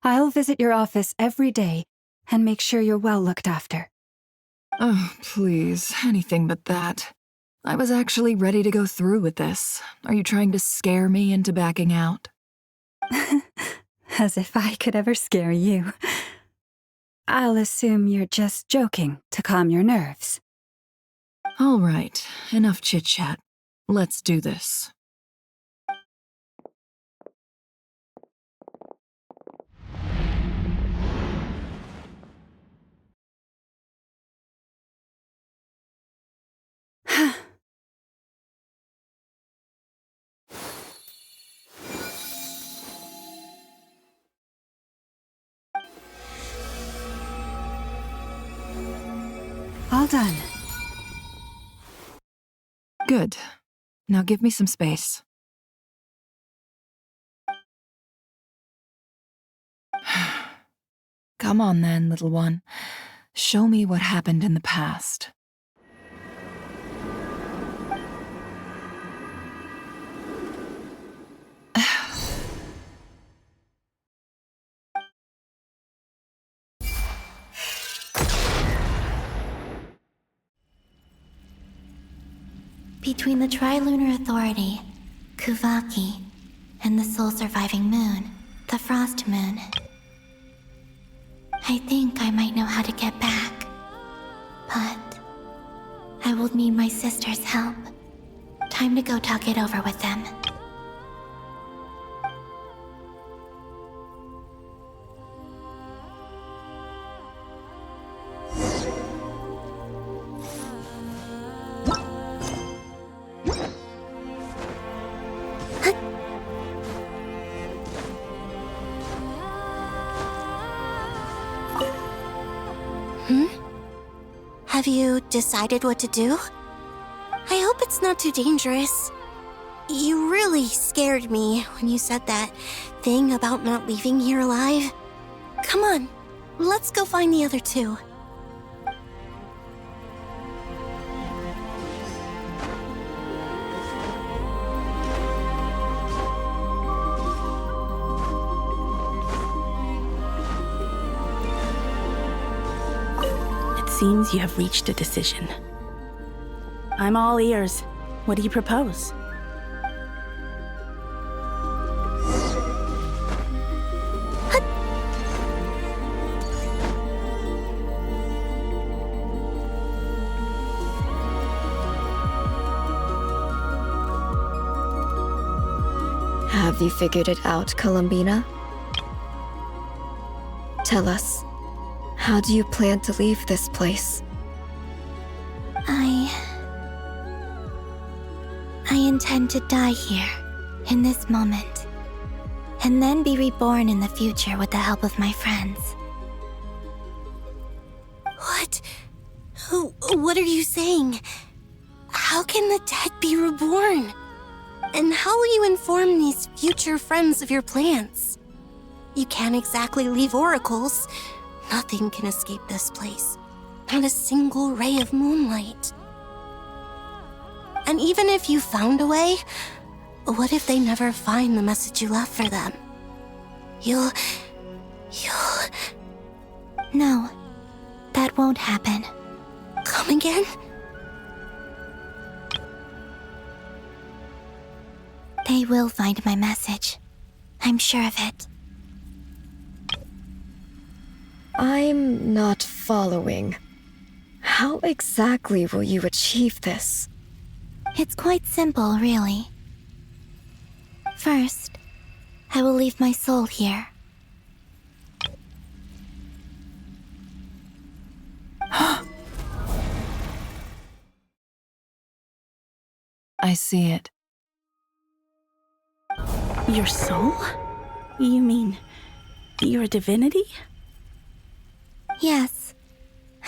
S8: I'll visit your office every day and make sure you're well looked after.
S7: Oh, please, anything but that. I was actually ready to go through with this. Are you trying to scare me into backing out?
S8: As if I could ever scare you. I'll assume you're just joking to calm your nerves.
S7: All right, enough chit-chat. Let's do this. done. Good. Now give me some space. Come on then, little one. Show me what happened in the past.
S5: Between the Trilunar Authority, Kuvaki, and the soul-surviving moon, the Frost Moon, I think I might know how to get back. But I will need my sister's help. Time to go talk it over with them.
S3: Have you decided what to do? I hope it's not too dangerous. You really scared me when you said that thing about not leaving here alive. Come on, let's go find the other two.
S16: Seems you have reached a decision. I'm all ears. What do you propose?
S15: Have you figured it out, Columbina? Tell us. How do you plan to leave this place?
S5: I intend to die here, in this moment, and then be reborn in the future with the help of my friends.
S3: What? What are you saying? How can the dead be reborn? And how will you inform these future friends of your plans? You can't exactly leave oracles. Nothing can escape this place. Not a single ray of moonlight. And even if you found a way, what if they never find the message you left for them? You'll...
S5: No, that won't happen.
S3: Come again?
S5: They will find my message. I'm sure of it.
S15: I'm not following. How exactly will you achieve this?
S5: It's quite simple, really. First, I will leave my soul here.
S7: I see it.
S16: Your soul? You mean you're a divinity?
S5: Yes.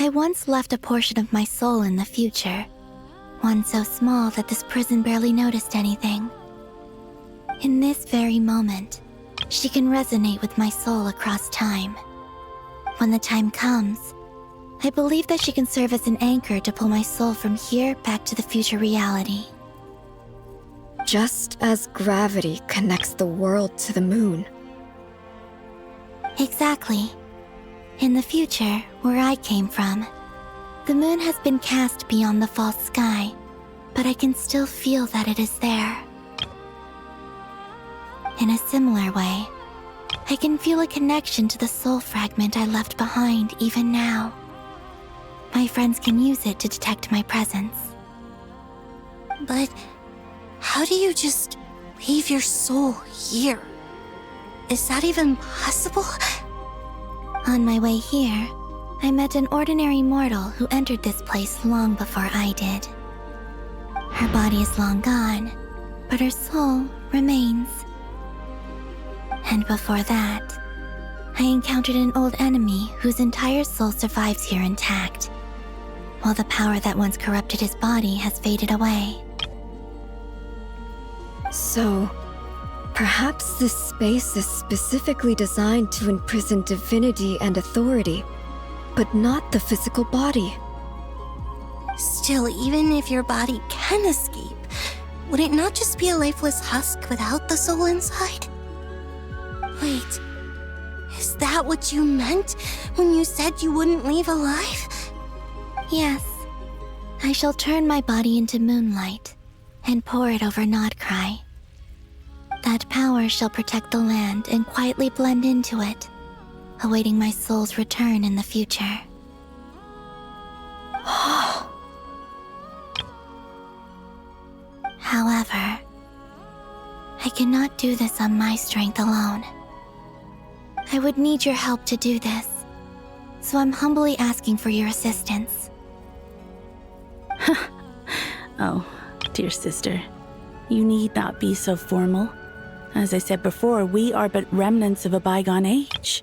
S5: I once left a portion of my soul in the future. One so small that this prison barely noticed anything. In this very moment, she can resonate with my soul across time. When the time comes, I believe that she can serve as an anchor to pull my soul from here back to the future reality.
S15: Just as gravity connects the world to the moon.
S5: Exactly. In the future, where I came from, the moon has been cast beyond the false sky, but I can still feel that it is there. In a similar way, I can feel a connection to the soul fragment I left behind even now. My friends can use it to detect my presence.
S3: But how do you just leave your soul here? Is that even possible?
S5: On my way here, I met an ordinary mortal who entered this place long before I did. Her body is long gone, but her soul remains. And before that, I encountered an old enemy whose entire soul survives here intact. while the power that once corrupted his body has faded away.
S15: So, perhaps this space is specifically designed to imprison divinity and authority, but not the physical body.
S3: Still, even if your body can escape, would it not just be a lifeless husk without the soul inside? Wait, is that what you meant when you said you wouldn't leave alive?
S5: Yes, I shall turn my body into moonlight and pour it over Nodcry. That power shall protect the land and quietly blend into it, awaiting my soul's return in the future. However, I cannot do this on my strength alone. I would need your help to do this, so I'm humbly asking for your assistance.
S16: Oh, dear sister, you need not be so formal. As I said before, we are but remnants of a bygone age.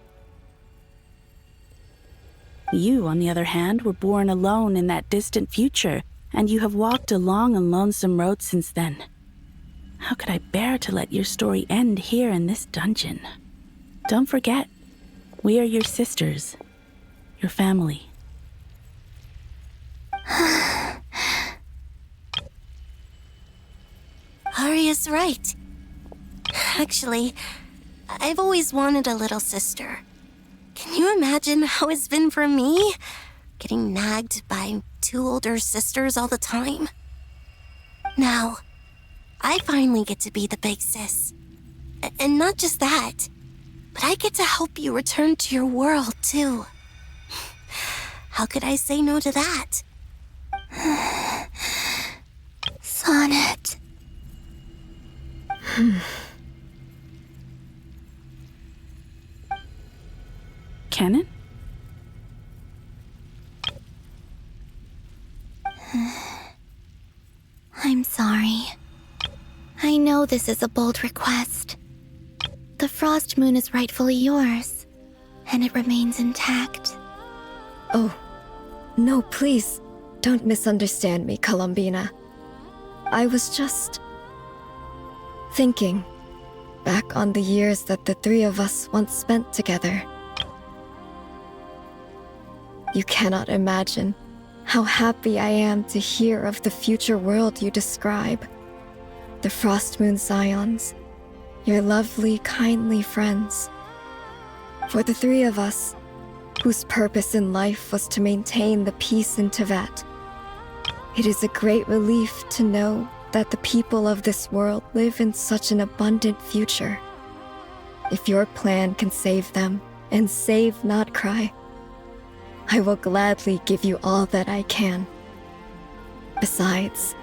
S16: You, on the other hand, were born alone in that distant future, and you have walked a long and lonesome road since then. How could I bear to let your story end here in this dungeon? Don't forget, we are your sisters, your family.
S3: Arya's right. Actually, I've always wanted a little sister. Can you imagine how it's been for me? Getting nagged by 2 older sisters all the time. Now, I finally get to be the big sis. And not just that, but I get to help you return to your world, too. How could I say no to that?
S5: Sonnet.
S16: Canon?
S5: I'm sorry. I know this is a bold request. The Frost Moon is rightfully yours, and it remains intact.
S15: Oh, no, please, don't misunderstand me, Columbina. I was just thinking back on the years that the 3 of us once spent together. You cannot imagine how happy I am to hear of the future world you describe. The Frost Moon Scions, your lovely, kindly friends. For the 3 of us, whose purpose in life was to maintain the peace in Teyvat, it is a great relief to know that the people of this world live in such an abundant future. If your plan can save them and save Nodcry, I will gladly give you all that I can. Besides,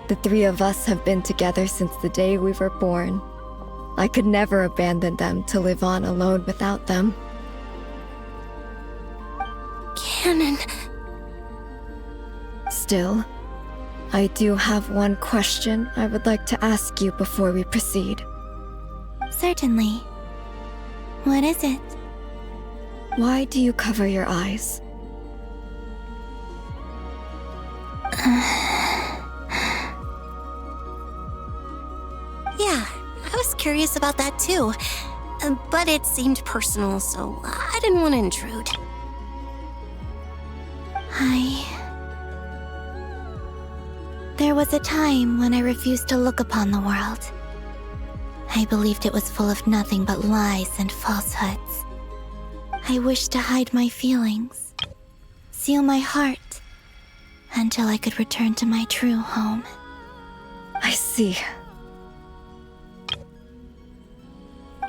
S15: the 3 of us have been together since the day we were born. I could never abandon them to live on alone without them.
S3: Canon.
S15: Still, I do have one question I would like to ask you before we proceed.
S5: Certainly. What is it?
S15: Why do you cover your eyes?
S3: Yeah, I was curious about that too. But it seemed personal, so I didn't want to intrude.
S5: There was a time when I refused to look upon the world. I believed it was full of nothing but lies and falsehoods. I wished to hide my feelings, seal my heart, until I could return to my true home.
S15: I see.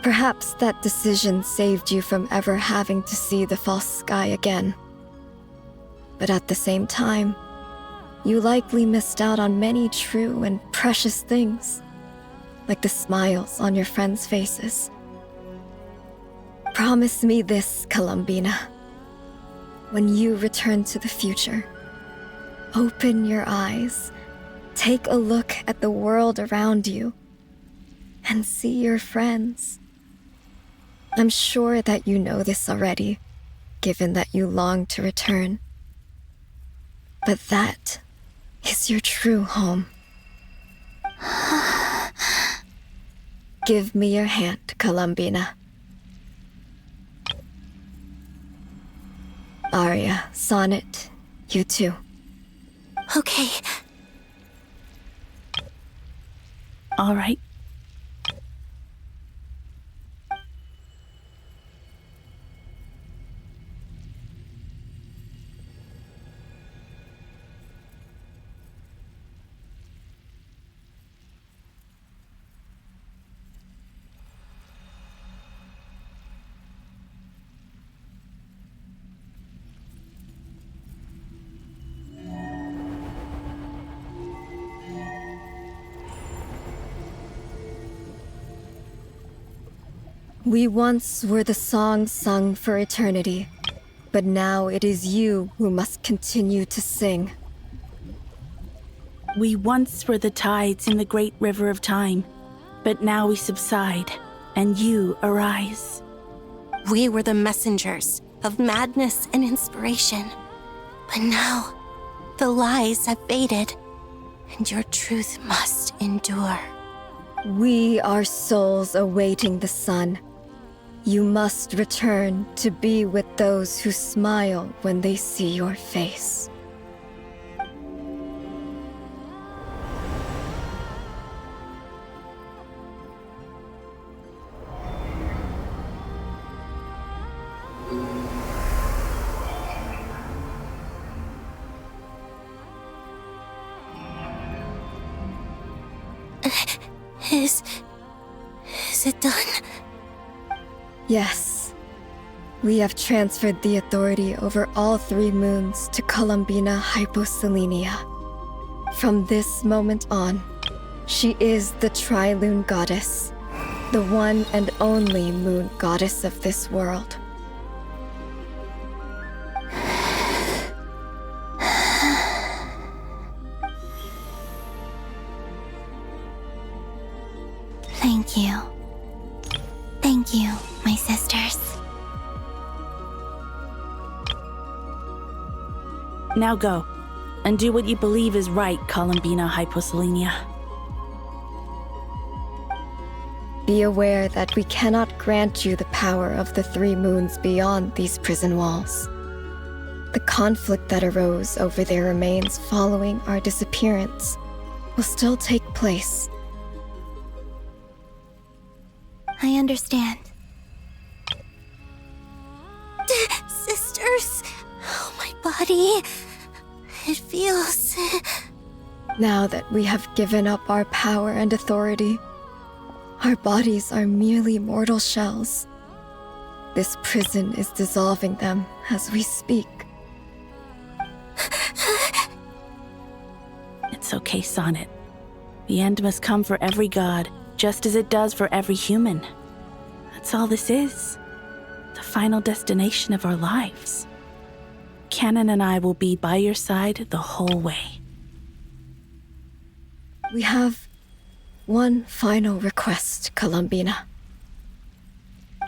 S15: Perhaps that decision saved you from ever having to see the false sky again. But at the same time, you likely missed out on many true and precious things, like the smiles on your friends' faces. Promise me this, Columbina. When you return to the future, open your eyes, take a look at the world around you, and see your friends. I'm sure that you know this already, given that you long to return. But that is your true home. Give me your hand, Columbina. Aria, Sonnet, you too.
S11: Okay.
S16: All right.
S15: We once were the song sung for eternity, but now it is you who must continue to sing.
S16: We once were the tides in the great river of time, but now we subside, and you arise.
S3: We were the messengers of madness and inspiration. But now, the lies have faded, and your truth must endure.
S15: We are souls awaiting the sun. You must return to be with those who smile when they see your face.
S3: Is it done?
S15: Yes. We have transferred the authority over all 3 moons to Columbina Hyposelenia. From this moment on, she is the Tri-Lune Goddess, the one and only moon goddess of this world.
S5: Thank you. Thank you, my sisters.
S16: Now go, and do what you believe is right, Columbina Hyposelenia.
S15: Be aware that we cannot grant you the power of the 3 moons beyond these prison walls. The conflict that arose over their remains following our disappearance will still take place.
S5: I understand.
S3: Sisters, oh, my body. It feels...
S15: Now that we have given up our power and authority, our bodies are merely mortal shells. This prison is dissolving them as we speak.
S16: It's okay, Sonnet. The end must come for every god, just as it does for every human. That's all this is. The final destination of our lives. Canon and I will be by your side the whole way.
S15: We have one final request, Columbina.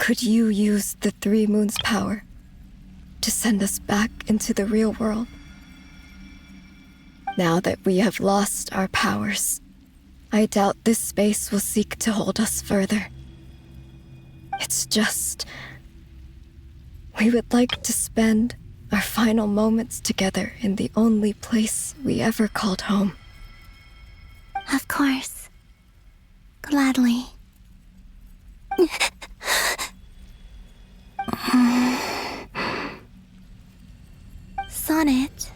S15: Could you use the 3 moons' power to send us back into the real world? Now that we have lost our powers, I doubt this space will seek to hold us further. It's just... we would like to spend our final moments together in the only place we ever called home.
S5: Of course. Gladly. Sonnet?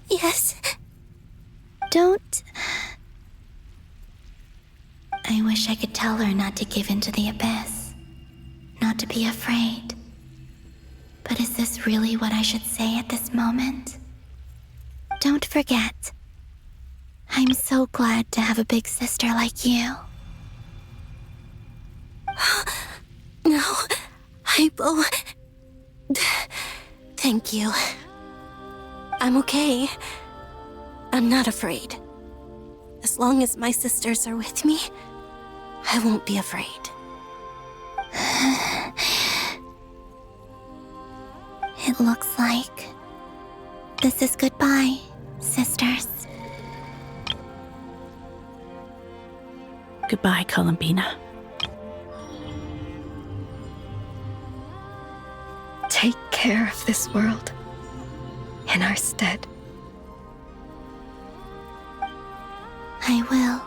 S3: Yes?
S5: Don't... I wish I could tell her not to give in to the abyss. Not to be afraid. But is this really what I should say at this moment? Don't forget. I'm so glad to have a big sister like you.
S3: No, Hypo. Thank you. I'm okay. I'm not afraid. As long as my sisters are with me, I won't be afraid.
S5: It looks like This is goodbye, sisters.
S16: Goodbye, Columbina.
S15: Take care of this world in our stead.
S5: I will.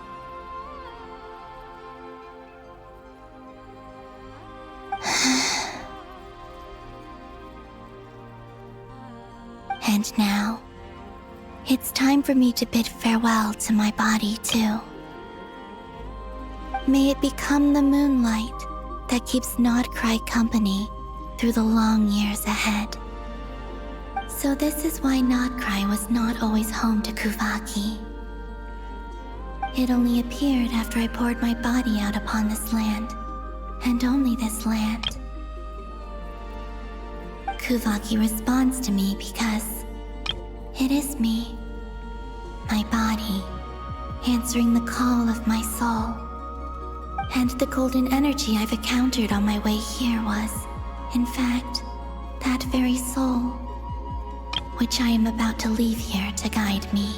S5: And now, it's time for me to bid farewell to my body, too. May it become the moonlight that keeps Nodcry company through the long years ahead. So this is why Nodcry was not always home to Kuvaki. It only appeared after I poured my body out upon this land, and only this land. Kuvaki responds to me because it is me, my body, answering the call of my soul. And the golden energy I've encountered on my way here was, in fact, that very soul, which I am about to leave here to guide me.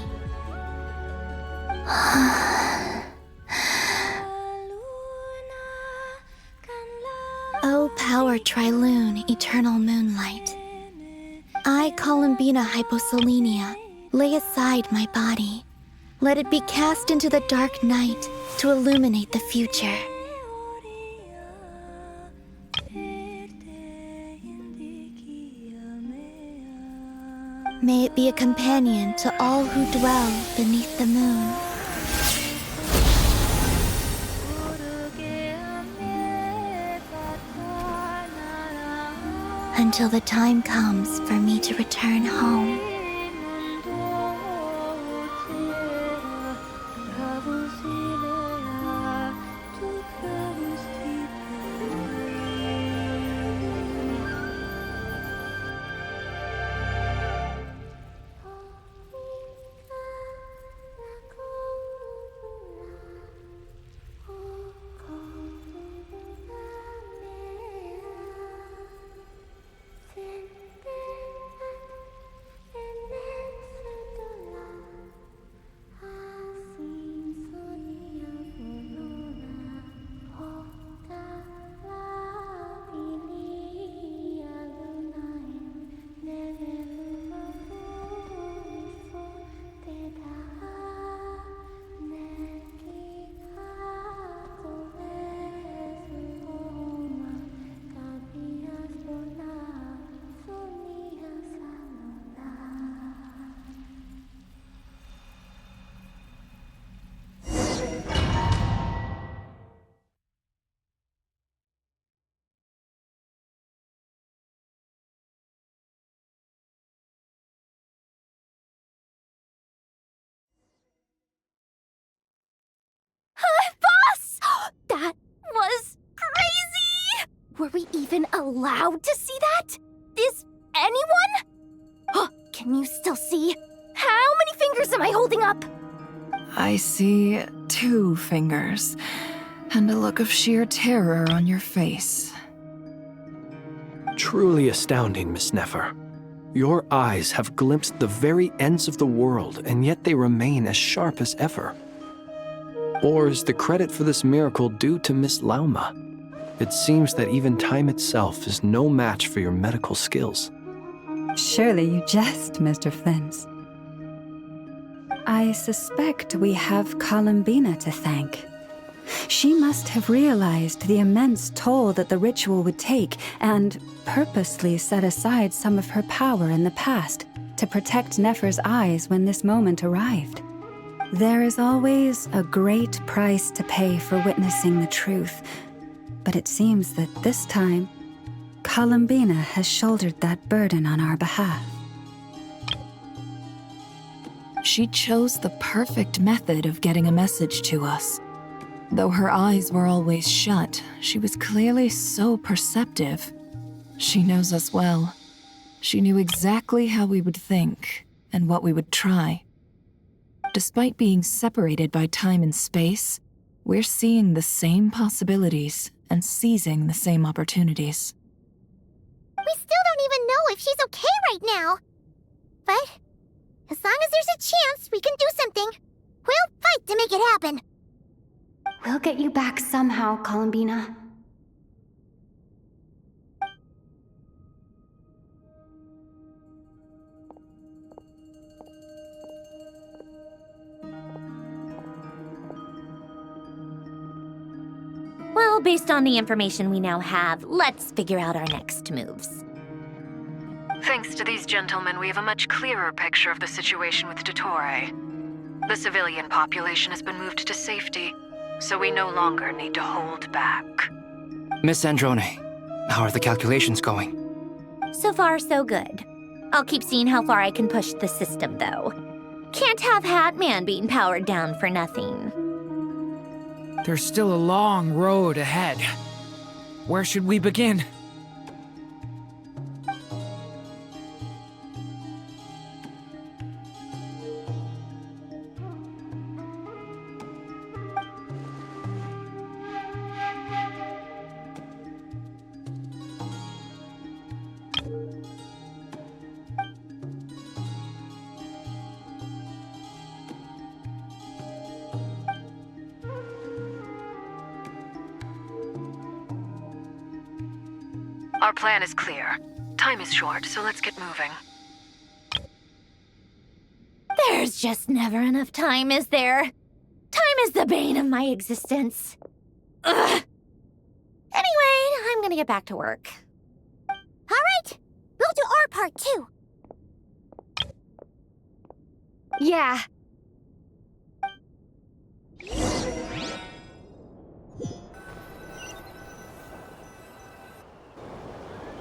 S5: O power Trilune, eternal moonlight. I, Columbina Hyposelenia, lay aside my body. Let it be cast into the dark night to illuminate the future. May it be a companion to all who dwell beneath the moon. Until the time comes for me to return home.
S3: Boss! That was crazy! Were we even allowed to see that? Is anyone? Can you still see? How many fingers am I holding up?
S7: I see 2 fingers, and a look of sheer terror on your face.
S2: Truly astounding, Miss Nefer. Your eyes have glimpsed the very ends of the world, and yet they remain as sharp as ever. Or is the credit for this miracle due to Miss Lauma? It seems that even time itself is no match for your medical skills.
S8: Surely you jest, Mr. Flins. I suspect we have Columbina to thank. She must have realized the immense toll that the ritual would take and purposely set aside some of her power in the past to protect Nefer's eyes when this moment arrived. There is always a great price to pay for witnessing the truth, but it seems that this time, Columbina has shouldered that burden on our behalf.
S7: She chose the perfect method of getting a message to us. Though her eyes were always shut, she was clearly so perceptive. She knows us well. She knew exactly how we would think and what we would try. Despite being separated by time and space, we're seeing the same possibilities and seizing the same opportunities.
S11: We still don't even know if she's okay right now.
S17: but as long as there's a chance we can do something, we'll fight to make it happen.
S9: We'll get you back somehow, Columbina.
S11: Well, based on the information we now have, let's figure out our next moves.
S18: Thanks to these gentlemen, we have a much clearer picture of the situation with Dottore. The civilian population has been moved to safety, so we no longer need to hold back.
S13: Miss Androne, how are the calculations going?
S11: So far, so good. I'll keep seeing how far I can push the system, though. Can't have Hatman being powered down for nothing.
S14: There's still a long road ahead. Where should we begin?
S18: Our plan is clear. Time is short, so let's get moving.
S11: There's just never enough time, is there? Time is the bane of my existence. Ugh. Anyway, I'm gonna get back to work.
S17: All right, we'll do our part too.
S9: Yeah.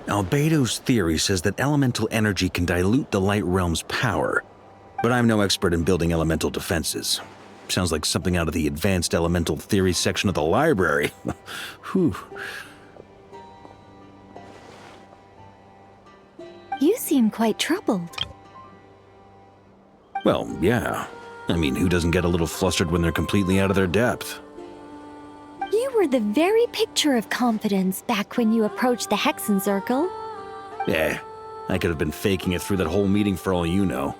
S10: Albedo's theory says that elemental energy can dilute the light realm's power, but I'm no expert in building elemental defenses. Sounds like something out of the advanced elemental theory section of the library. Whew.
S1: You seem quite troubled.
S10: Well, yeah. I mean, who doesn't get a little flustered when they're completely out of their depth?
S1: You were the very picture of confidence back when you approached the Hexen Circle.
S10: Yeah, I could have been faking it through that whole meeting for all you know.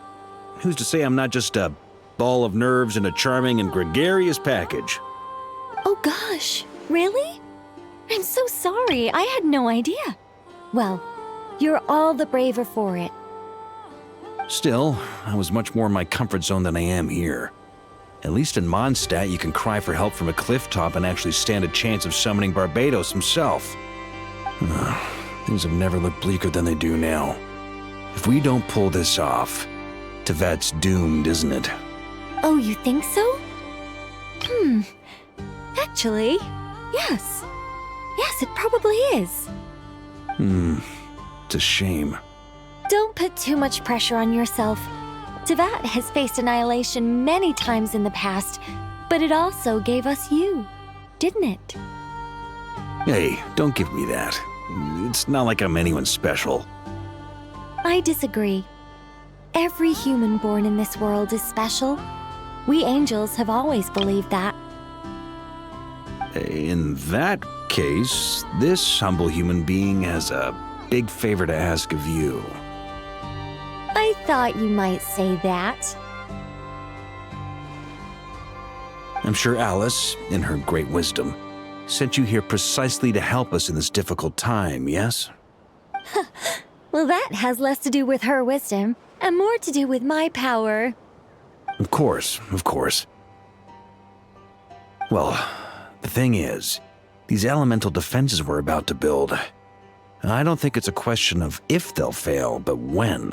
S10: Who's to say I'm not just a ball of nerves in a charming and gregarious package?
S1: Oh gosh, really? I'm so sorry, I had no idea. Well, you're all the braver for it.
S10: Still, I was much more in my comfort zone than I am here. At least in Mondstadt, you can cry for help from a cliff top and actually stand a chance of summoning Barbados himself. Things have never looked bleaker than they do now. If we don't pull this off, Tevat's doomed, isn't it?
S1: Oh, you think so? Actually, yes. Yes, it probably is.
S10: It's a shame.
S1: Don't put too much pressure on yourself. Tevat has faced annihilation many times in the past, but it also gave us you, didn't it?
S10: Hey, don't give me that. It's not like I'm anyone special.
S1: I disagree. Every human born in this world is special. We angels have always believed that.
S10: In that case, this humble human being has a big favor to ask of you.
S1: I thought you might say that.
S10: I'm sure Alice, in her great wisdom, sent you here precisely to help us in this difficult time, yes?
S1: Well, that has less to do with her wisdom and more to do with my power.
S10: Of course, of course. Well, the thing is, these elemental defenses we're about to build, I don't think it's a question of if they'll fail, but when.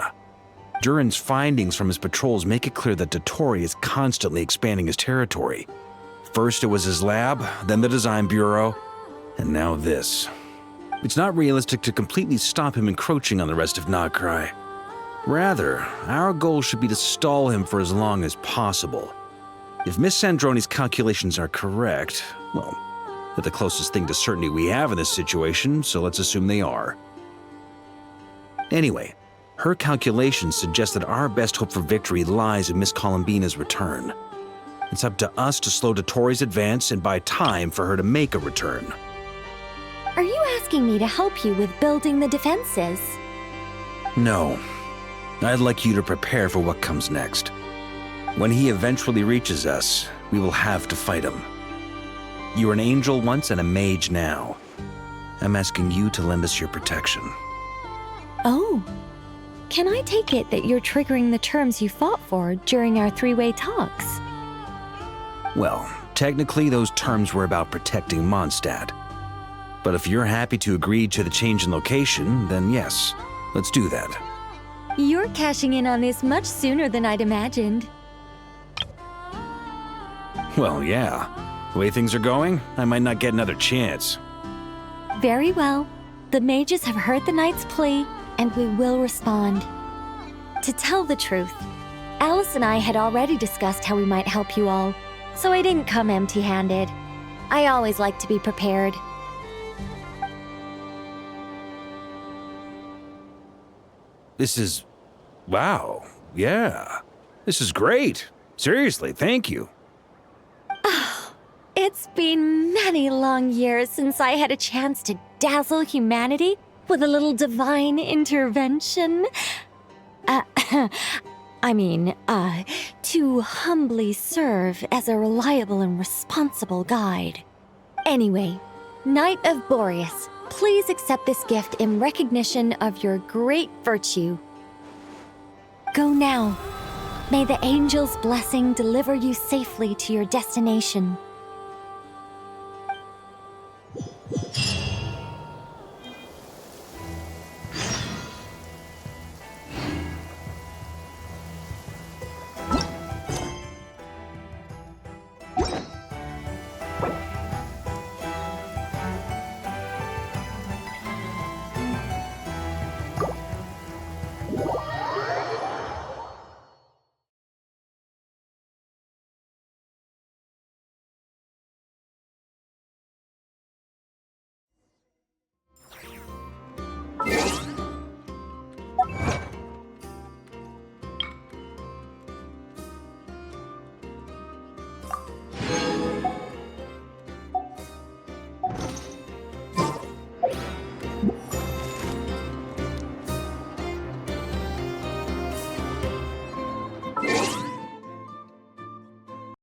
S10: Durin's findings from his patrols make it clear that Dottore is constantly expanding his territory. First it was his lab, then the design bureau, and now this. It's not realistic to completely stop him encroaching on the rest of Nagcry. Rather, our goal should be to stall him for as long as possible. If Miss Androne's calculations are correct, well, they're the closest thing to certainty we have in this situation, so let's assume they are. Anyway, her calculations suggest that our best hope for victory lies in Miss Columbina's return. It's up to us to slow Dottore's advance and buy time for her to make a return.
S1: Are you asking me to help you with building the defenses?
S10: No. I'd like you to prepare for what comes next. When he eventually reaches us, we will have to fight him. You were an angel once and a mage now. I'm asking you to lend us your protection.
S1: Oh. Can I take it that you're triggering the terms you fought for during our three-way talks?
S10: Well, technically those terms were about protecting Mondstadt. But if you're happy to agree to the change in location, then yes, let's do that.
S1: You're cashing in on this much sooner than I'd imagined.
S10: Well, yeah. The way things are going, I might not get another chance.
S1: Very well. The mages have heard the knight's plea, and we will respond. To tell the truth, Alice and I had already discussed how we might help you all, so I didn't come empty-handed. I always like to be prepared.
S10: This is... wow. Yeah. This is great. Seriously, thank you.
S1: It's been many long years since I had a chance to dazzle humanity with a little divine intervention. To humbly serve as a reliable and responsible guide. Anyway, Knight of Boreas, please accept this gift in recognition of your great virtue. Go now. May the angel's blessing deliver you safely to your destination.